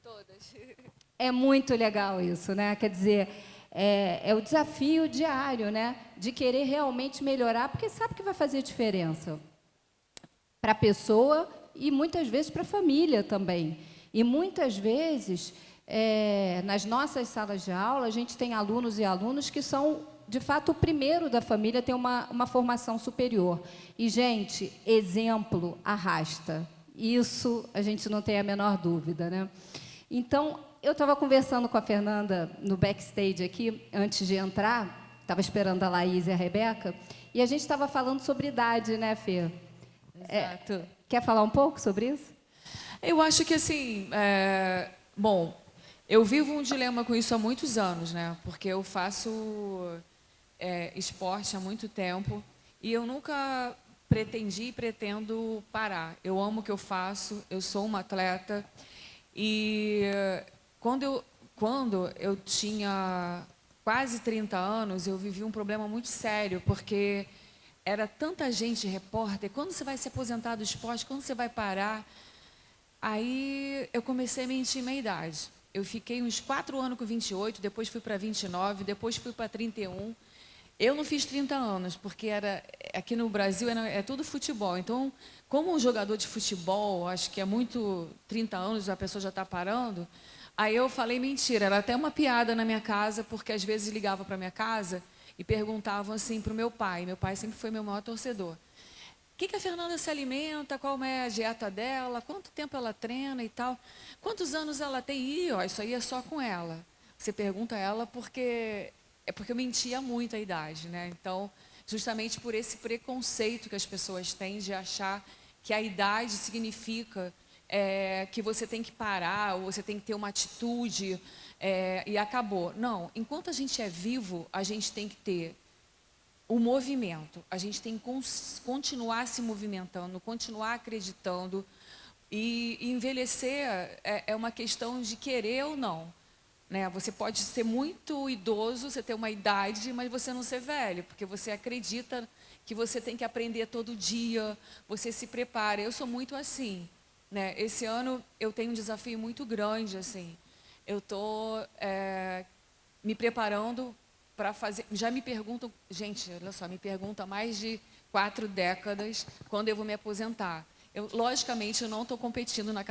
Todas. É muito legal isso, né? Quer dizer, é o desafio diário, né? De querer realmente melhorar, porque sabe que vai fazer diferença para a pessoa e muitas vezes para a família também. E muitas vezes, nas nossas salas de aula, a gente tem alunos e alunas que são, de fato, o primeiro da família a ter uma formação superior. E, gente, exemplo arrasta. Isso a gente não tem a menor dúvida, né? Então, eu estava conversando com a Fernanda no backstage aqui, antes de entrar, estava esperando a Laís e a Rebeca, e a gente estava falando sobre idade, né, Fê? Exato. Quer falar um pouco sobre isso? Eu acho que assim, bom, eu vivo um dilema com isso há muitos anos, né? Porque eu faço esporte há muito tempo e eu nunca pretendi e pretendo parar. Eu amo o que eu faço, eu sou uma atleta e quando eu tinha quase 30 anos, eu vivi um problema muito sério, porque era tanta gente repórter, quando você vai se aposentar do esporte, quando você vai parar? Aí eu comecei a mentir minha idade. Eu fiquei uns 4 anos com 28, depois fui para 29, depois fui para 31. Eu não fiz 30 anos, porque aqui no Brasil é tudo futebol. Então, como um jogador de futebol, acho que é muito 30 anos, a pessoa já está parando. Aí eu falei mentira, era até uma piada na minha casa, porque às vezes ligava para minha casa e perguntavam assim para o meu pai. Meu pai sempre foi meu maior torcedor. O que a Fernanda se alimenta? Qual é a dieta dela? Quanto tempo ela treina e tal? Quantos anos ela tem? Isso aí é só com ela. Você pergunta a ela porque eu mentia muito a idade, né? Então, justamente por esse preconceito que as pessoas têm de achar que a idade significa que você tem que parar, ou você tem que ter uma atitude e acabou. Não, enquanto a gente é vivo, a gente tem que ter o movimento. A gente tem que continuar se movimentando, continuar acreditando. E envelhecer é uma questão de querer ou não. Né? Você pode ser muito idoso, você ter uma idade, mas você não ser velho, porque você acredita que você tem que aprender todo dia, você se prepara. Eu sou muito assim. Né? Esse ano eu tenho um desafio muito grande. Assim. Eu estou me preparando para fazer. Já me perguntam, gente, olha só, me perguntam há mais de 4 décadas quando eu vou me aposentar. Logicamente, eu não estou competindo na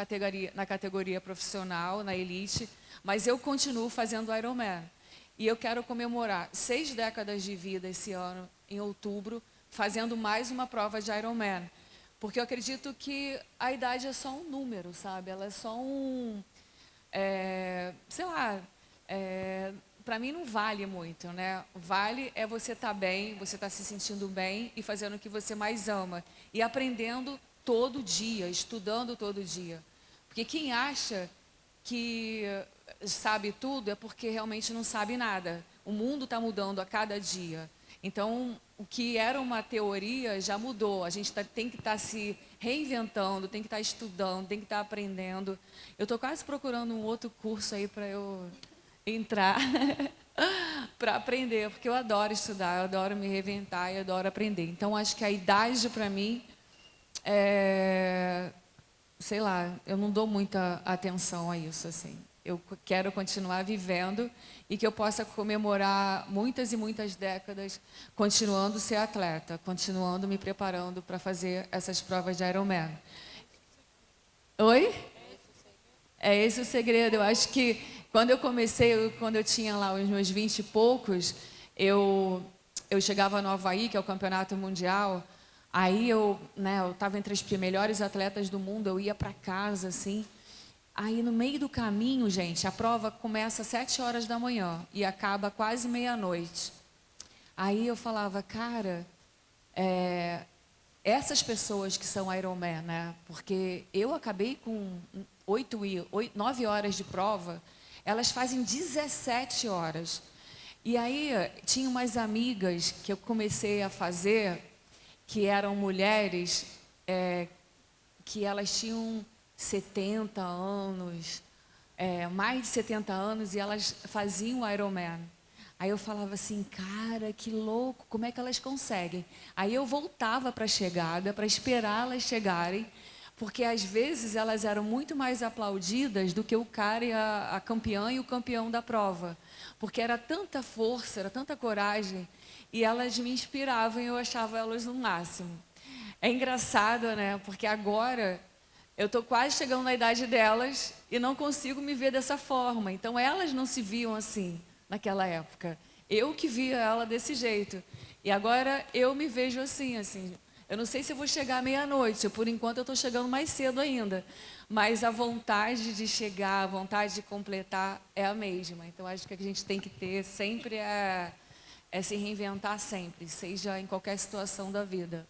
categoria profissional, na elite, mas eu continuo fazendo Ironman. E eu quero comemorar 6 décadas de vida esse ano, em outubro, fazendo mais uma prova de Ironman. Porque eu acredito que a idade é só um número, sabe? Ela é só sei lá, para mim não vale muito, né? Vale é você estar bem, você estar se sentindo bem e fazendo o que você mais ama. E aprendendo todo dia, estudando todo dia. Porque quem acha que sabe tudo é porque realmente não sabe nada. O mundo está mudando a cada dia. Então, o que era uma teoria já mudou. A gente tem que estar se reinventando, tem que estar estudando, tem que estar aprendendo. Eu estou quase procurando um outro curso aí para eu entrar para aprender, porque eu adoro estudar, eu adoro me reinventar e adoro aprender. Então, acho que a idade, para mim, sei lá, eu não dou muita atenção a isso, assim. Eu quero continuar vivendo e que eu possa comemorar muitas e muitas décadas continuando a ser atleta, continuando me preparando para fazer essas provas de Ironman. Oi? É esse o segredo. Eu acho que quando eu comecei, quando eu tinha lá os meus 20 e poucos, eu chegava no Havaí, que é o campeonato mundial, aí eu estava entre as melhores atletas do mundo, eu ia para casa, assim. Aí no meio do caminho, gente, a prova começa às 7 horas da manhã e acaba quase meia-noite. Aí eu falava, cara, essas pessoas que são Ironman, né? Porque eu acabei com 9 horas de prova, elas fazem 17 horas. E aí tinha umas amigas que eu comecei a fazer, que eram mulheres que elas tinham 70 anos, mais de 70 anos, e elas faziam Ironman. Aí eu falava assim, cara, que louco, como é que elas conseguem? Aí eu voltava para a chegada, para esperar elas chegarem, porque às vezes elas eram muito mais aplaudidas do que o cara e a campeã e o campeão da prova. Porque era tanta força, era tanta coragem, e elas me inspiravam e eu achava elas no máximo. É engraçado, né? Porque agora eu estou quase chegando na idade delas e não consigo me ver dessa forma. Então elas não se viam assim naquela época. Eu que via ela desse jeito. E agora eu me vejo assim. Eu não sei se eu vou chegar à meia-noite. Por enquanto eu estou chegando mais cedo ainda. Mas a vontade de chegar, a vontade de completar é a mesma. Então acho que a gente tem que ter sempre se reinventar sempre, seja em qualquer situação da vida.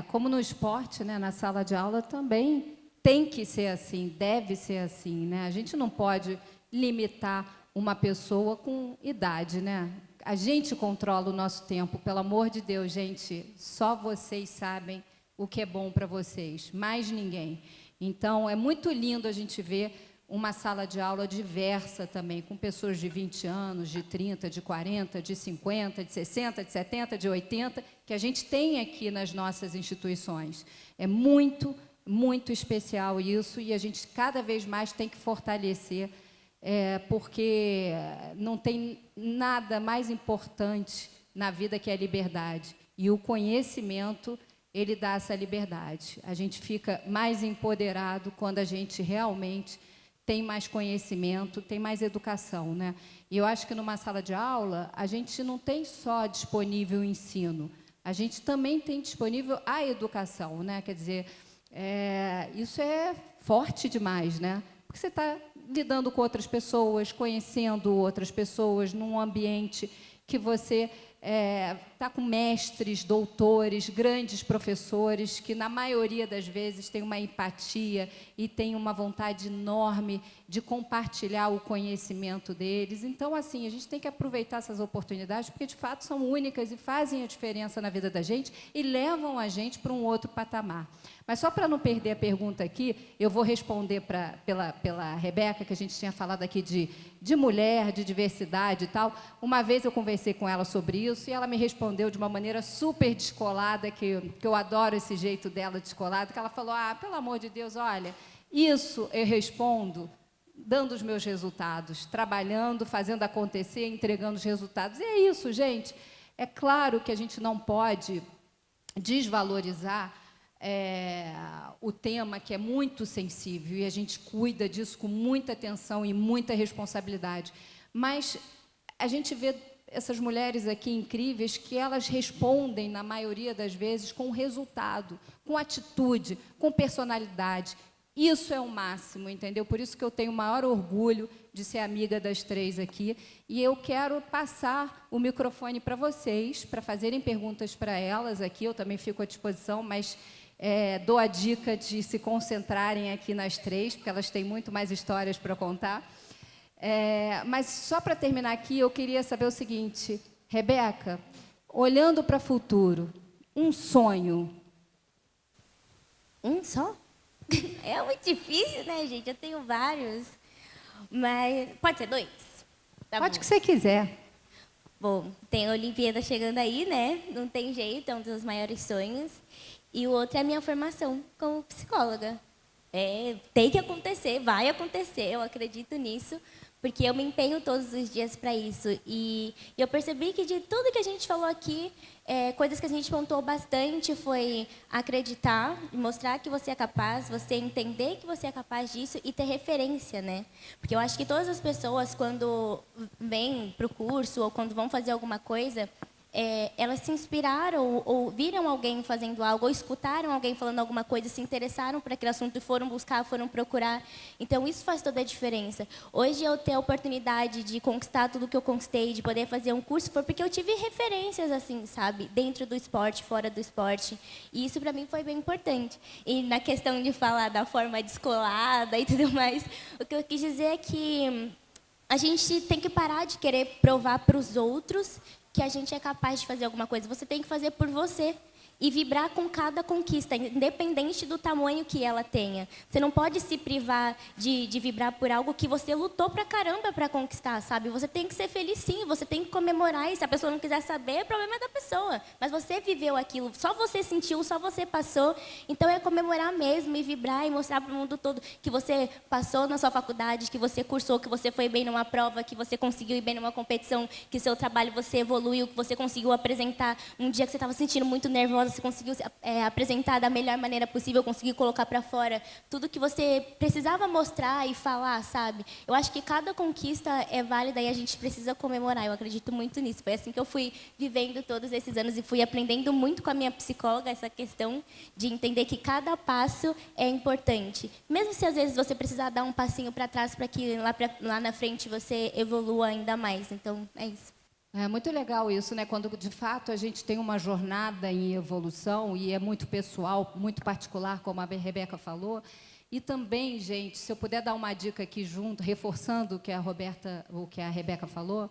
Como no esporte, né, na sala de aula também tem que ser assim, deve ser assim, né? A gente não pode limitar uma pessoa com idade, né? A gente controla o nosso tempo, pelo amor de Deus, gente. Só vocês sabem o que é bom para vocês, mais ninguém. Então, é muito lindo a gente ver uma sala de aula diversa também, com pessoas de 20 anos, de 30, de 40, de 50, de 60, de 70, de 80, que a gente tem aqui nas nossas instituições. É muito, muito especial isso, e a gente cada vez mais tem que fortalecer, porque não tem nada mais importante na vida que a liberdade. E o conhecimento, ele dá essa liberdade. A gente fica mais empoderado quando a gente realmente tem mais conhecimento, tem mais educação, né? E eu acho que numa sala de aula, a gente não tem só disponível o ensino, a gente também tem disponível a educação, né? Quer dizer, isso é forte demais, né? Porque você está lidando com outras pessoas, conhecendo outras pessoas, num ambiente que você está com mestres, doutores, grandes professores, que, na maioria das vezes, têm uma empatia e têm uma vontade enorme de compartilhar o conhecimento deles. Então, assim, a gente tem que aproveitar essas oportunidades, porque, de fato, são únicas e fazem a diferença na vida da gente e levam a gente para um outro patamar. Mas, só para não perder a pergunta aqui, eu vou responder pela Rebeca, que a gente tinha falado aqui de mulher, de diversidade e tal. Uma vez eu conversei com ela sobre isso e ela me respondeu de uma maneira super descolada, que eu adoro esse jeito dela descolado, que ela falou, pelo amor de Deus, olha, isso eu respondo dando os meus resultados, trabalhando, fazendo acontecer, entregando os resultados. E é isso, gente. É claro que a gente não pode desvalorizar o tema, que é muito sensível, e a gente cuida disso com muita atenção e muita responsabilidade. Mas a gente vê essas mulheres aqui incríveis que elas respondem, na maioria das vezes, com resultado, com atitude, com personalidade. Isso é o máximo, entendeu? Por isso que eu tenho o maior orgulho de ser amiga das três aqui. E eu quero passar o microfone para vocês, para fazerem perguntas para elas aqui. Eu também fico à disposição, mas dou a dica de se concentrarem aqui nas três, porque elas têm muito mais histórias para contar. Mas, só para terminar aqui, eu queria saber o seguinte, Rebeca, olhando para o futuro, um sonho. Um só? É muito difícil, né, gente? Eu tenho vários. Mas pode ser 2? Tá Pode bom. que você quiser. Bom, tem a Olimpíada chegando aí, né? Não tem jeito, é um dos maiores sonhos. E o outro é a minha formação como psicóloga. Tem que acontecer, vai acontecer, eu acredito nisso, porque eu me empenho todos os dias para isso. E eu percebi que de tudo que a gente falou aqui, coisas que a gente pontuou bastante foi acreditar, mostrar que você é capaz, você entender que você é capaz disso e ter referência, né? Porque eu acho que todas as pessoas, quando vêm para o curso ou quando vão fazer alguma coisa, elas se inspiraram ou viram alguém fazendo algo, ou escutaram alguém falando alguma coisa, se interessaram por aquele assunto e foram buscar, foram procurar. Então, isso faz toda a diferença. Hoje, eu ter a oportunidade de conquistar tudo que eu conquistei, de poder fazer um curso, foi porque eu tive referências, assim, sabe? Dentro do esporte, fora do esporte. E isso, para mim, foi bem importante. E na questão de falar da forma descolada e tudo mais, o que eu quis dizer é que a gente tem que parar de querer provar para os outros que a gente é capaz de fazer alguma coisa. Você tem que fazer por você e vibrar com cada conquista, independente do tamanho que ela tenha. Você não pode se privar de vibrar por algo que você lutou pra caramba para conquistar, sabe? Você tem que ser feliz, sim, você tem que comemorar. E se a pessoa não quiser saber, o problema é da pessoa. Mas você viveu aquilo, só você sentiu, só você passou. Então é comemorar mesmo e vibrar e mostrar para o mundo todo que você passou na sua faculdade, que você cursou, que você foi bem numa prova, que você conseguiu ir bem numa competição, que seu trabalho você evoluiu, que você conseguiu apresentar um dia que você estava se sentindo muito nervosa, você conseguiu apresentar da melhor maneira possível, conseguiu colocar para fora tudo que você precisava mostrar e falar, sabe? Eu acho que cada conquista é válida e a gente precisa comemorar. Eu acredito muito nisso. Foi assim que eu fui vivendo todos esses anos e fui aprendendo muito com a minha psicóloga essa questão de entender que cada passo é importante. Mesmo se às vezes você precisar dar um passinho para trás para que lá na frente você evolua ainda mais. Então, é isso. É muito legal isso, né? Quando de fato a gente tem uma jornada em evolução e é muito pessoal, muito particular, como a Rebeca falou. E também, gente, se eu puder dar uma dica aqui junto, reforçando o que a Rebeca falou,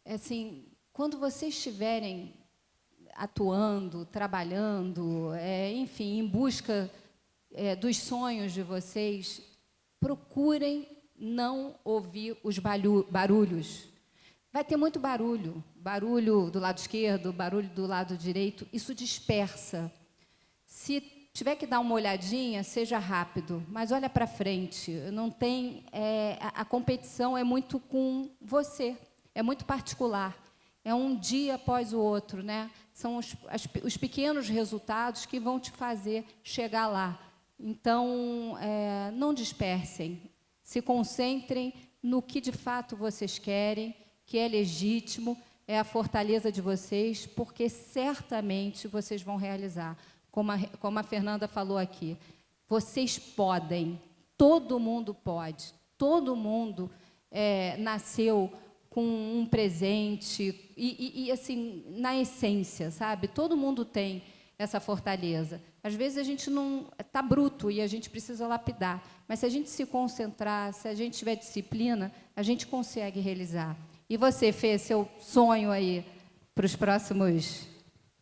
é assim, quando vocês estiverem atuando, trabalhando, enfim, em busca dos sonhos de vocês, procurem não ouvir os barulhos. Vai ter muito barulho, barulho do lado esquerdo, barulho do lado direito, isso dispersa. Se tiver que dar uma olhadinha, seja rápido, mas olha para frente. Não tem, a competição é muito com você, é muito particular. É um dia após o outro, né? São os pequenos resultados que vão te fazer chegar lá. Então, não dispersem, se concentrem no que de fato vocês querem, que é legítimo, é a fortaleza de vocês, porque certamente vocês vão realizar. Como a Fernanda falou aqui, vocês podem, todo mundo pode, todo mundo nasceu com um presente e assim, na essência, sabe? Todo mundo tem essa fortaleza. Às vezes a gente não está bruto e a gente precisa lapidar, mas se a gente se concentrar, se a gente tiver disciplina, a gente consegue realizar. E você, Fê, seu sonho aí para os próximos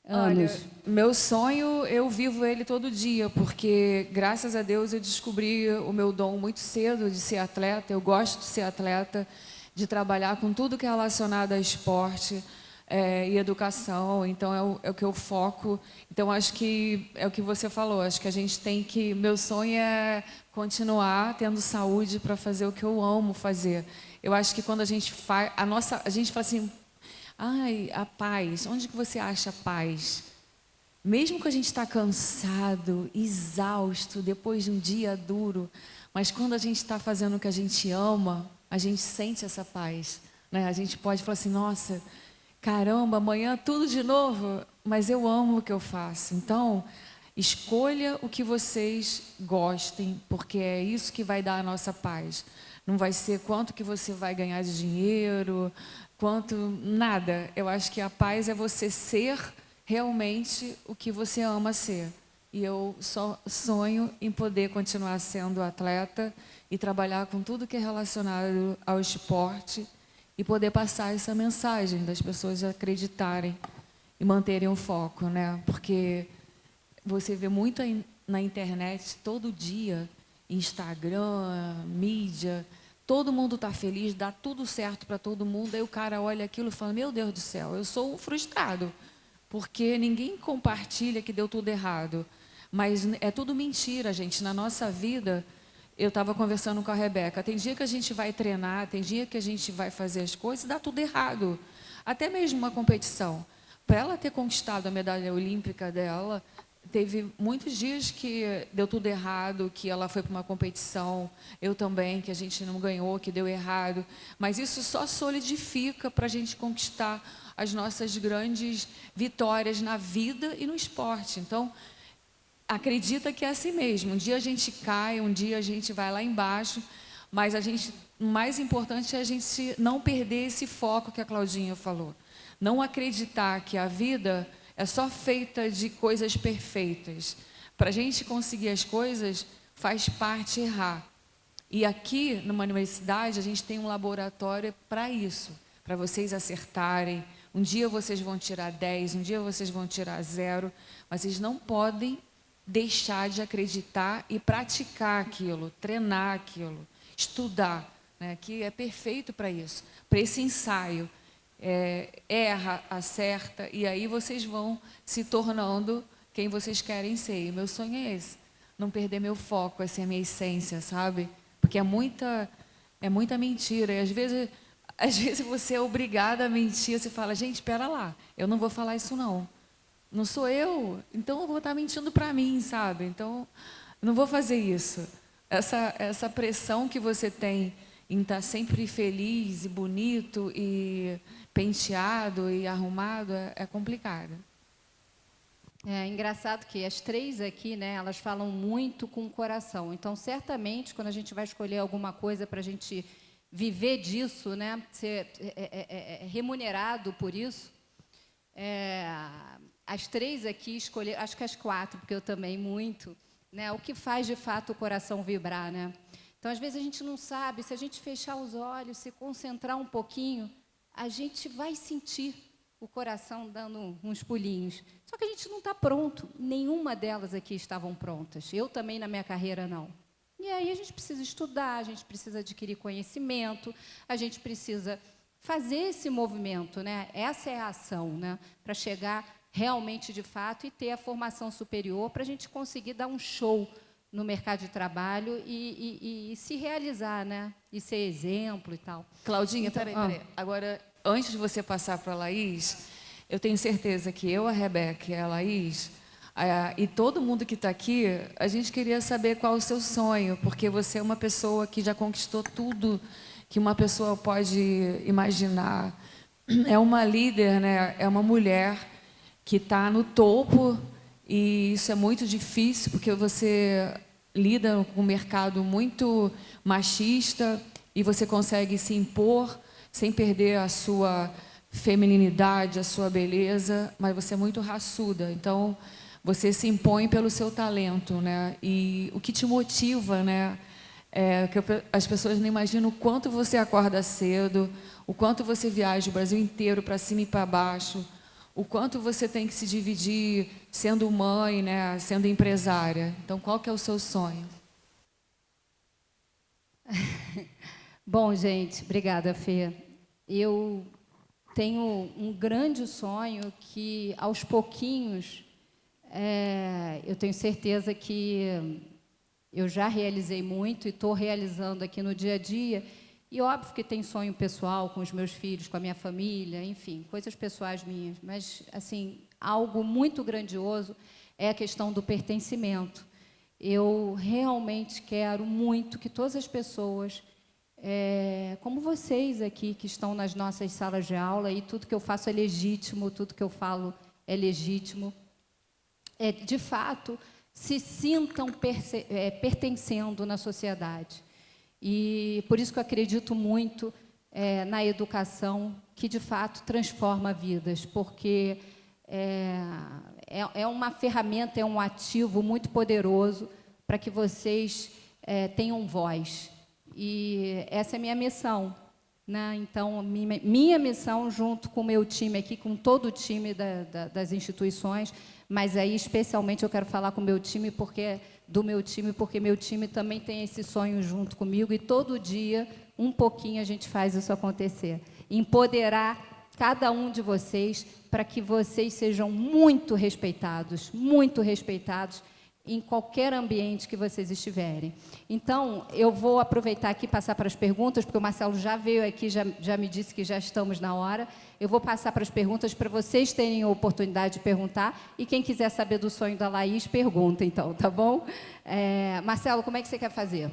anos? Olha, meu sonho, eu vivo ele todo dia, porque, graças a Deus, eu descobri o meu dom muito cedo de ser atleta. Eu gosto de ser atleta, de trabalhar com tudo que é relacionado a esporte e educação. Então, é o que eu foco. Então, acho que é o que você falou. Acho que a gente tem que... Meu sonho é continuar tendo saúde para fazer o que eu amo fazer. Eu acho que quando a gente faz... A gente fala assim... Ai, a paz. Onde que você acha a paz? Mesmo que a gente está cansado, exausto, depois de um dia duro, mas quando a gente está fazendo o que a gente ama, a gente sente essa paz, né? A gente pode falar assim, nossa, caramba, amanhã tudo de novo, mas eu amo o que eu faço. Então, escolha o que vocês gostem, porque é isso que vai dar a nossa paz. Não vai ser quanto que você vai ganhar de dinheiro, nada. Eu acho que a paz é você ser realmente o que você ama ser. E eu só sonho em poder continuar sendo atleta e trabalhar com tudo que é relacionado ao esporte e poder passar essa mensagem das pessoas acreditarem e manterem o foco, né? Porque você vê muito na internet todo dia, Instagram, mídia, todo mundo está feliz, dá tudo certo para todo mundo, aí o cara olha aquilo e fala, meu Deus do céu, eu sou um frustrado, porque ninguém compartilha que deu tudo errado. Mas é tudo mentira, gente. Na nossa vida, eu estava conversando com a Rebeca, tem dia que a gente vai treinar, tem dia que a gente vai fazer as coisas e dá tudo errado. Até mesmo uma competição. Para ela ter conquistado a medalha olímpica dela, teve muitos dias que deu tudo errado, que ela foi para uma competição, eu também, que a gente não ganhou, que deu errado. Mas isso só solidifica para a gente conquistar as nossas grandes vitórias na vida e no esporte. Então, acredita que é assim mesmo. Um dia a gente cai, um dia a gente vai lá embaixo, mas o mais importante é a gente não perder esse foco que a Claudinha falou. Não acreditar que a vida é só feita de coisas perfeitas. Para a gente conseguir as coisas, faz parte errar. E aqui, numa universidade, a gente tem um laboratório para isso, para vocês acertarem. Um dia vocês vão tirar 10, um dia vocês vão tirar 0, mas vocês não podem deixar de acreditar e praticar aquilo, treinar aquilo, estudar, né? Que é perfeito para isso, para esse ensaio. Erra, acerta, e aí vocês vão se tornando quem vocês querem ser. E meu sonho é esse, não perder meu foco, essa é a minha essência, sabe? Porque é muita mentira, e às vezes você é obrigada a mentir, você fala, gente, espera lá, eu não vou falar isso não sou eu, então eu vou estar mentindo para mim, sabe? Então, não vou fazer isso. Essa pressão que você tem em estar sempre feliz e bonito e penteado e arrumado é complicado. É engraçado que as três aqui, né, elas falam muito com o coração. Então, certamente, quando a gente vai escolher alguma coisa para a gente viver disso, né? Ser remunerado por isso. As três aqui escolheram, acho que as quatro, porque eu também muito, né? O que faz de fato o coração vibrar, né? Então, às vezes a gente não sabe, se a gente fechar os olhos, se concentrar um pouquinho, a gente vai sentir o coração dando uns pulinhos. Só que a gente não está pronto. Nenhuma delas aqui estavam prontas. Eu também, na minha carreira, não. E aí a gente precisa estudar, a gente precisa adquirir conhecimento, a gente precisa fazer esse movimento, né? Essa é a ação, né? Para chegar realmente, de fato, e ter a formação superior para a gente conseguir dar um show no mercado de trabalho e se realizar, né? E ser exemplo e tal. Claudinha, Então, peraí. Agora, antes de você passar para a Laís, eu tenho certeza que eu, a Rebeca e a Laís, e todo mundo que está aqui, a gente queria saber qual o seu sonho, porque você é uma pessoa que já conquistou tudo que uma pessoa pode imaginar. É uma líder, né? É uma mulher que está no topo, e isso é muito difícil, porque você lida com um mercado muito machista e você consegue se impor sem perder a sua femininidade, a sua beleza, mas você é muito raçuda. Então, você se impõe pelo seu talento, né? E o que te motiva, né? Que as pessoas não imaginam o quanto você acorda cedo, o quanto você viaja o Brasil inteiro para cima e para baixo, o quanto você tem que se dividir sendo mãe, né? Sendo empresária. Então, qual que é o seu sonho? Bom, gente, obrigada, Fê. Eu tenho um grande sonho que, aos pouquinhos, eu tenho certeza que eu já realizei muito e estou realizando aqui no dia a dia. E óbvio que tem sonho pessoal com os meus filhos, com a minha família, enfim, coisas pessoais minhas. Mas, assim, algo muito grandioso é a questão do pertencimento. Eu realmente quero muito que todas as pessoas, como vocês aqui, que estão nas nossas salas de aula, e tudo que eu faço é legítimo, tudo que eu falo é legítimo, de fato, se sintam pertencendo na sociedade. E por isso que eu acredito muito na educação, que de fato transforma vidas, porque é uma ferramenta, é um ativo muito poderoso para que vocês tenham voz. E essa é a minha missão, né? Então, minha missão, junto com o meu time aqui, com todo o time das instituições, mas aí especialmente eu quero falar com o meu time, porque meu time também tem esse sonho junto comigo, e todo dia, um pouquinho, a gente faz isso acontecer. Empoderar cada um de vocês para que vocês sejam muito respeitados em qualquer ambiente que vocês estiverem. Então, eu vou aproveitar aqui e passar para as perguntas, porque o Marcelo já veio aqui, já me disse que já estamos na hora. Eu vou passar para as perguntas para vocês terem a oportunidade de perguntar, e quem quiser saber do sonho da Laís, pergunta, então, tá bom? Marcelo, como é que você quer fazer?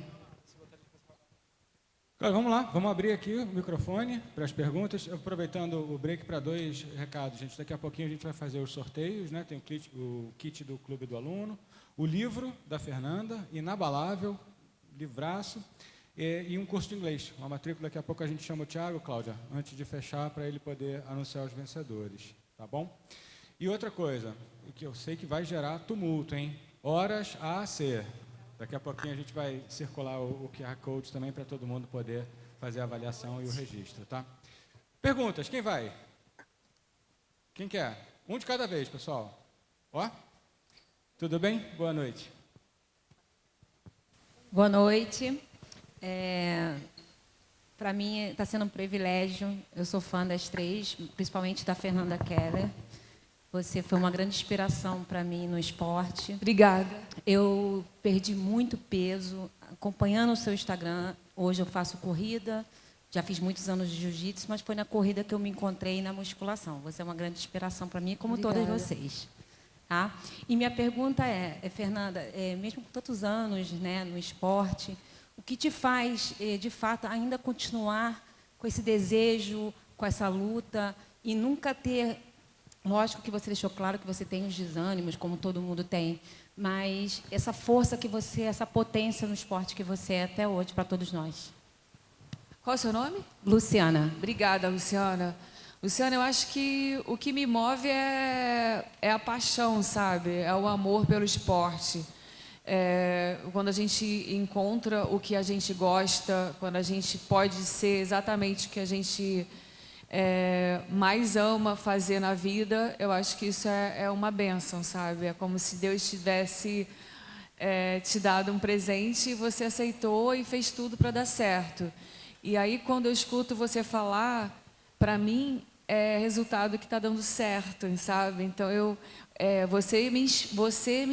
Vamos lá, vamos abrir aqui o microfone para as perguntas, aproveitando o break para 2 recados, gente. Daqui a pouquinho a gente vai fazer os sorteios, né? Tem o kit do Clube do Aluno, o livro da Fernanda, Inabalável, livraço, e um curso de inglês, uma matrícula. Daqui a pouco a gente chama o Thiago, Cláudia, antes de fechar, para ele poder anunciar os vencedores, tá bom? E outra coisa, que eu sei que vai gerar tumulto, hein? Horas a ser. Daqui a pouquinho a gente vai circular o QR Code também para todo mundo poder fazer a avaliação e o registro, tá? Perguntas, quem vai? Quem quer? Um de cada vez, pessoal. Ó, tudo bem? Boa noite. Boa noite. Para mim está sendo um privilégio. Eu sou fã das três, principalmente da Fernanda Keller. Você foi uma grande inspiração para mim no esporte. Obrigada. Eu perdi muito peso acompanhando o seu Instagram. Hoje eu faço corrida, já fiz muitos anos de jiu-jitsu, mas foi na corrida que eu me encontrei na musculação. Você é uma grande inspiração para mim, como Obrigada. todas vocês. Tá? E minha pergunta Fernanda, mesmo com tantos anos, né, no esporte, o que te faz, de fato, ainda continuar com esse desejo, com essa luta, e nunca ter... Lógico que você deixou claro que você tem os desânimos, como todo mundo tem, mas essa força que você, essa potência no esporte que você é até hoje para todos nós. Qual é o seu nome? Luciana. Obrigada, Luciana. Luciana, eu acho que o que me move é a paixão, sabe? É o amor pelo esporte. Quando a gente encontra o que a gente gosta, quando a gente pode ser exatamente o que a gente mais ama fazer na vida, eu acho que isso é uma bênção, sabe? É como se Deus tivesse te dado um presente e você aceitou e fez tudo para dar certo. E aí, quando eu escuto você falar, para mim, é resultado que está dando certo, sabe? Então, você me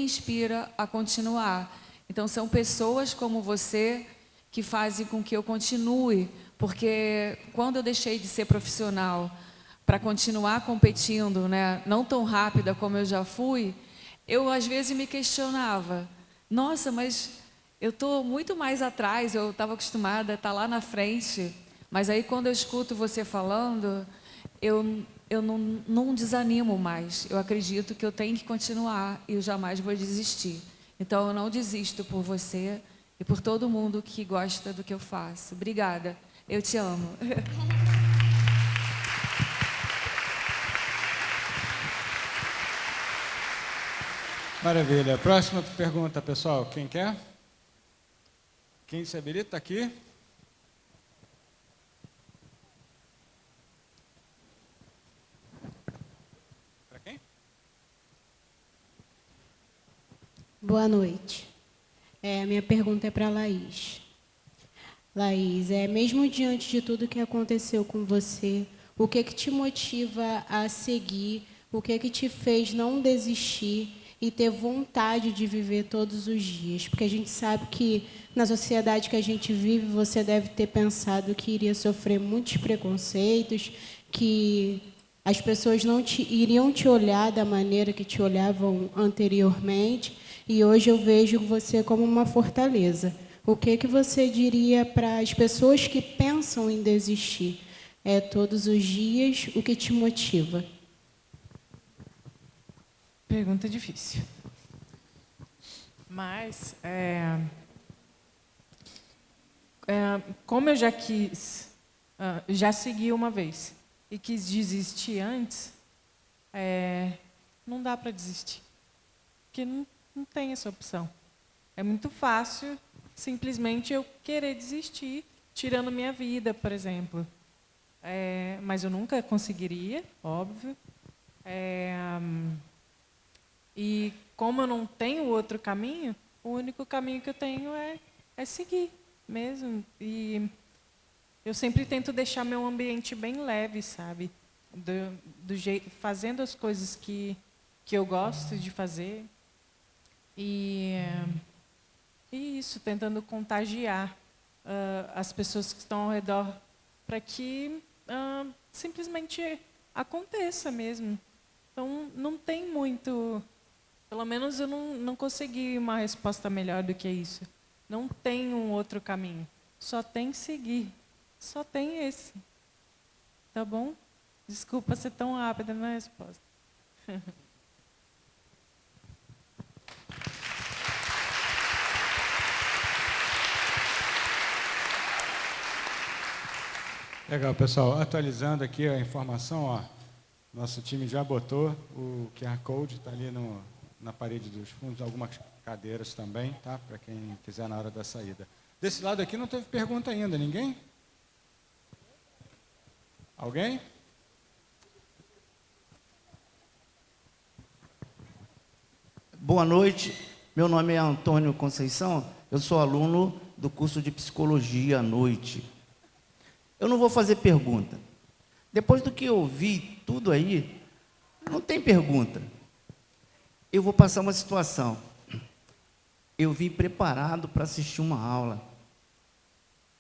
inspira a continuar. Então, são pessoas como você que fazem com que eu continue, porque quando eu deixei de ser profissional para continuar competindo, né, não tão rápida como eu já fui, eu às vezes me questionava, nossa, mas eu estou muito mais atrás, eu estava acostumada a estar lá na frente, mas aí quando eu escuto você falando, eu não desanimo mais, eu acredito que eu tenho que continuar e eu jamais vou desistir. Então eu não desisto por você e por todo mundo que gosta do que eu faço. Obrigada, eu te amo. Maravilha. Próxima pergunta, pessoal. Quem quer? Quem se habilita aqui? Para quem? Boa noite. Minha pergunta é para a Laís. Laís, mesmo diante de tudo que aconteceu com você, o que te motiva a seguir? O que te fez não desistir e ter vontade de viver todos os dias? Porque a gente sabe que na sociedade que a gente vive, você deve ter pensado que iria sofrer muitos preconceitos, que as pessoas não iriam te olhar da maneira que te olhavam anteriormente, e hoje eu vejo você como uma fortaleza. O que você diria para as pessoas que pensam em desistir? Todos os dias, o que te motiva? Pergunta difícil. Mas, como eu já segui uma vez e quis desistir antes, não dá para desistir. Porque não tem essa opção. É muito fácil, simplesmente, eu querer desistir, tirando minha vida, por exemplo. Mas eu nunca conseguiria, óbvio. E como eu não tenho outro caminho, o único caminho que eu tenho é seguir mesmo. E eu sempre tento deixar meu ambiente bem leve, sabe? Do jeito, fazendo as coisas que eu gosto de fazer. E isso, tentando contagiar as pessoas que estão ao redor para que simplesmente aconteça mesmo. Então, não tem muito... Pelo menos eu não consegui uma resposta melhor do que isso. Não tem um outro caminho. Só tem seguir. Só tem esse. Tá bom? Desculpa ser tão rápida na resposta. Legal, pessoal. Atualizando aqui a informação, ó, nosso time já botou o QR Code, está ali na parede dos fundos, algumas cadeiras também, tá? Para quem quiser na hora da saída. Desse lado aqui não teve pergunta ainda, ninguém? Alguém? Boa noite, meu nome é Antônio Conceição, eu sou aluno do curso de Psicologia à noite. Eu não vou fazer pergunta. Depois do que eu vi tudo aí, não tem pergunta. Eu vou passar uma situação. Eu vim preparado para assistir uma aula.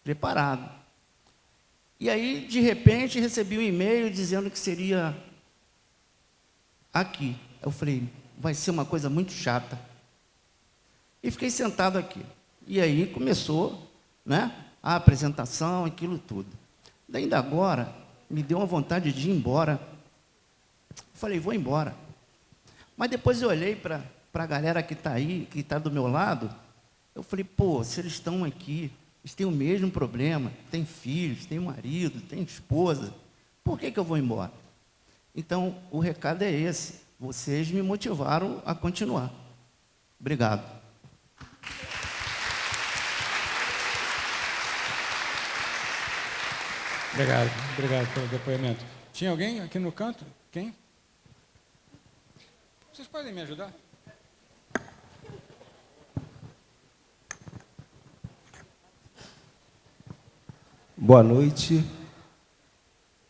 Preparado. E aí, de repente, recebi um e-mail dizendo que seria aqui. Eu falei, vai ser uma coisa muito chata. E fiquei sentado aqui. E aí começou, né, a apresentação, aquilo tudo. Daí agora, me deu uma vontade de ir embora. Falei, vou embora. Mas depois eu olhei para a galera que está aí, que está do meu lado, eu falei, pô, se eles estão aqui, eles têm o mesmo problema, têm filhos, têm marido, têm esposa. Por que eu vou embora? Então, o recado é esse. Vocês me motivaram a continuar. Obrigado. Obrigado pelo depoimento. Tinha alguém aqui no canto? Quem? Vocês podem me ajudar? Boa noite.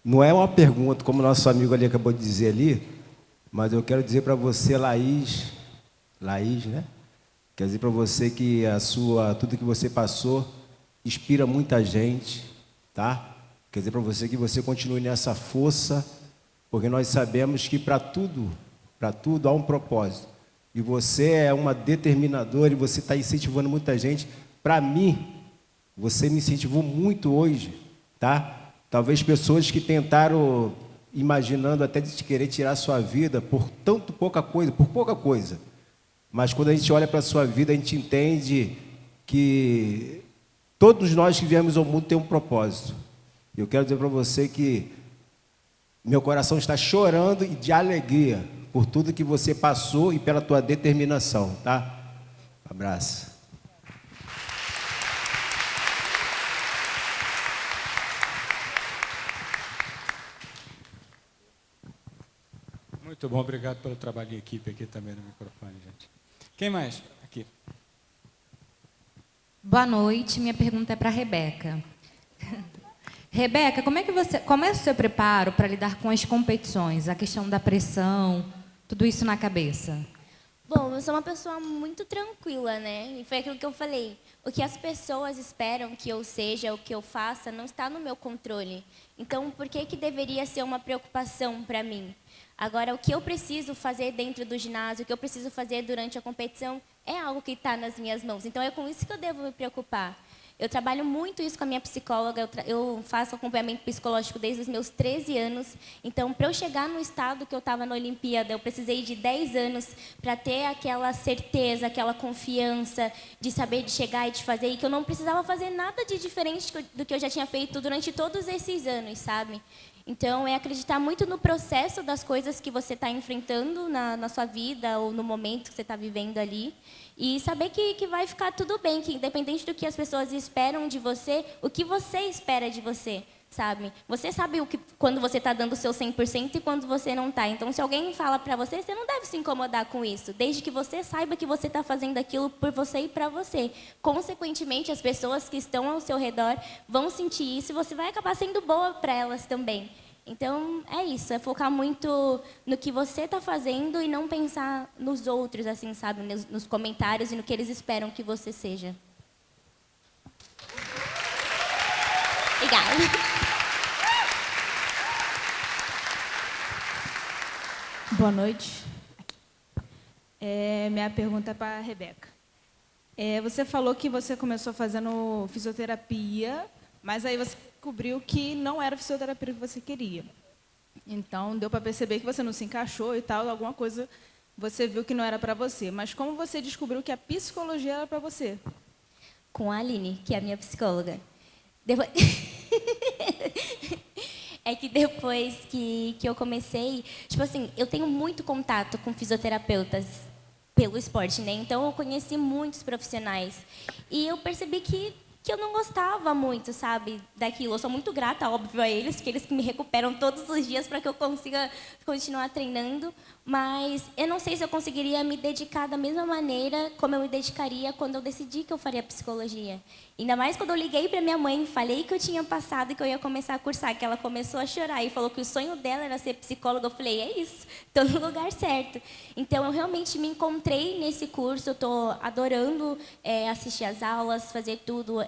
Não é uma pergunta, como nosso amigo ali acabou de dizer ali, mas eu quero dizer para você, Laís, né? Quero dizer para você que tudo que você passou inspira muita gente, tá? Quer dizer para você que você continue nessa força, porque nós sabemos que para tudo há um propósito. E você é uma determinadora e você está incentivando muita gente. Para mim, você me incentivou muito hoje, tá? Talvez pessoas que tentaram, imaginando até de querer tirar a sua vida por pouca coisa. Mas quando a gente olha para a sua vida, a gente entende que todos nós que viemos ao mundo temos um propósito. Eu quero dizer para você que meu coração está chorando de alegria por tudo que você passou e pela tua determinação, tá? Abraço. Muito bom, obrigado pelo trabalho de equipe aqui também no microfone, gente. Quem mais? Aqui. Boa noite, minha pergunta é para a Rebeca. Rebeca, como é o seu preparo para lidar com as competições, a questão da pressão, tudo isso na cabeça? Bom, eu sou uma pessoa muito tranquila, né? E foi aquilo que eu falei. O que as pessoas esperam que eu seja, o que eu faça, não está no meu controle. Então, por que deveria ser uma preocupação para mim? Agora, o que eu preciso fazer dentro do ginásio, o que eu preciso fazer durante a competição, é algo que está nas minhas mãos. Então, é com isso que eu devo me preocupar. Eu trabalho muito isso com a minha psicóloga, eu faço acompanhamento psicológico desde os meus 13 anos. Então, para eu chegar no estado que eu estava na Olimpíada, eu precisei de 10 anos para ter aquela certeza, aquela confiança de saber de chegar e de fazer, e que eu não precisava fazer nada de diferente do que eu já tinha feito durante todos esses anos, sabe? Então, é acreditar muito no processo das coisas que você está enfrentando na sua vida ou no momento que você está vivendo ali. E saber que vai ficar tudo bem, que independente do que as pessoas esperam de você, o que você espera de você, sabe? Você sabe quando você está dando o seu 100% e quando você não está. Então, se alguém fala para você, você não deve se incomodar com isso, desde que você saiba que você está fazendo aquilo por você e para você. Consequentemente, as pessoas que estão ao seu redor vão sentir isso e você vai acabar sendo boa para elas também. Então, é isso, é focar muito no que você está fazendo e não pensar nos outros, assim, sabe? Nos comentários e no que eles esperam que você seja. Obrigada. Boa noite. Minha pergunta é para a Rebeca. Você falou que você começou fazendo fisioterapia, mas aí você descobriu que não era a fisioterapia que você queria. Então, deu para perceber que você não se encaixou e tal, alguma coisa você viu que não era para você. Mas como você descobriu que a psicologia era para você? Com a Aline, que é a minha psicóloga. Depois... É que depois que eu comecei... Tipo assim, eu tenho muito contato com fisioterapeutas pelo esporte, né? Então, eu conheci muitos profissionais. E eu percebi que eu não gostava muito, sabe, daquilo. Eu sou muito grata, óbvio, a eles, que eles que me recuperam todos os dias para que eu consiga continuar treinando. Mas eu não sei se eu conseguiria me dedicar da mesma maneira como eu me dedicaria quando eu decidi que eu faria psicologia. Ainda mais quando eu liguei para minha mãe, falei que eu tinha passado e que eu ia começar a cursar, que ela começou a chorar e falou que o sonho dela era ser psicóloga. Eu falei, é isso, estou no lugar certo. Então, eu realmente me encontrei nesse curso, eu estou adorando assistir às aulas, fazer tudo.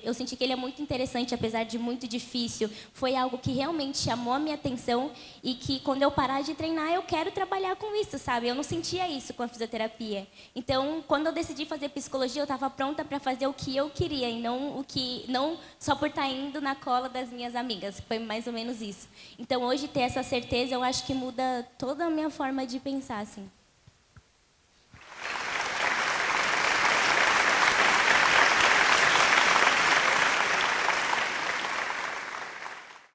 Eu senti que ele é muito interessante, apesar de muito difícil. Foi algo que realmente chamou a minha atenção e que, quando eu parar de treinar, eu quero trabalhar com isso, sabe? Eu não sentia isso com a fisioterapia. Então, quando eu decidi fazer psicologia, eu estava pronta para fazer o que eu queria e não só por estar indo na cola das minhas amigas. Foi mais ou menos isso. Então, hoje, ter essa certeza, eu acho que muda toda a minha forma de pensar, assim.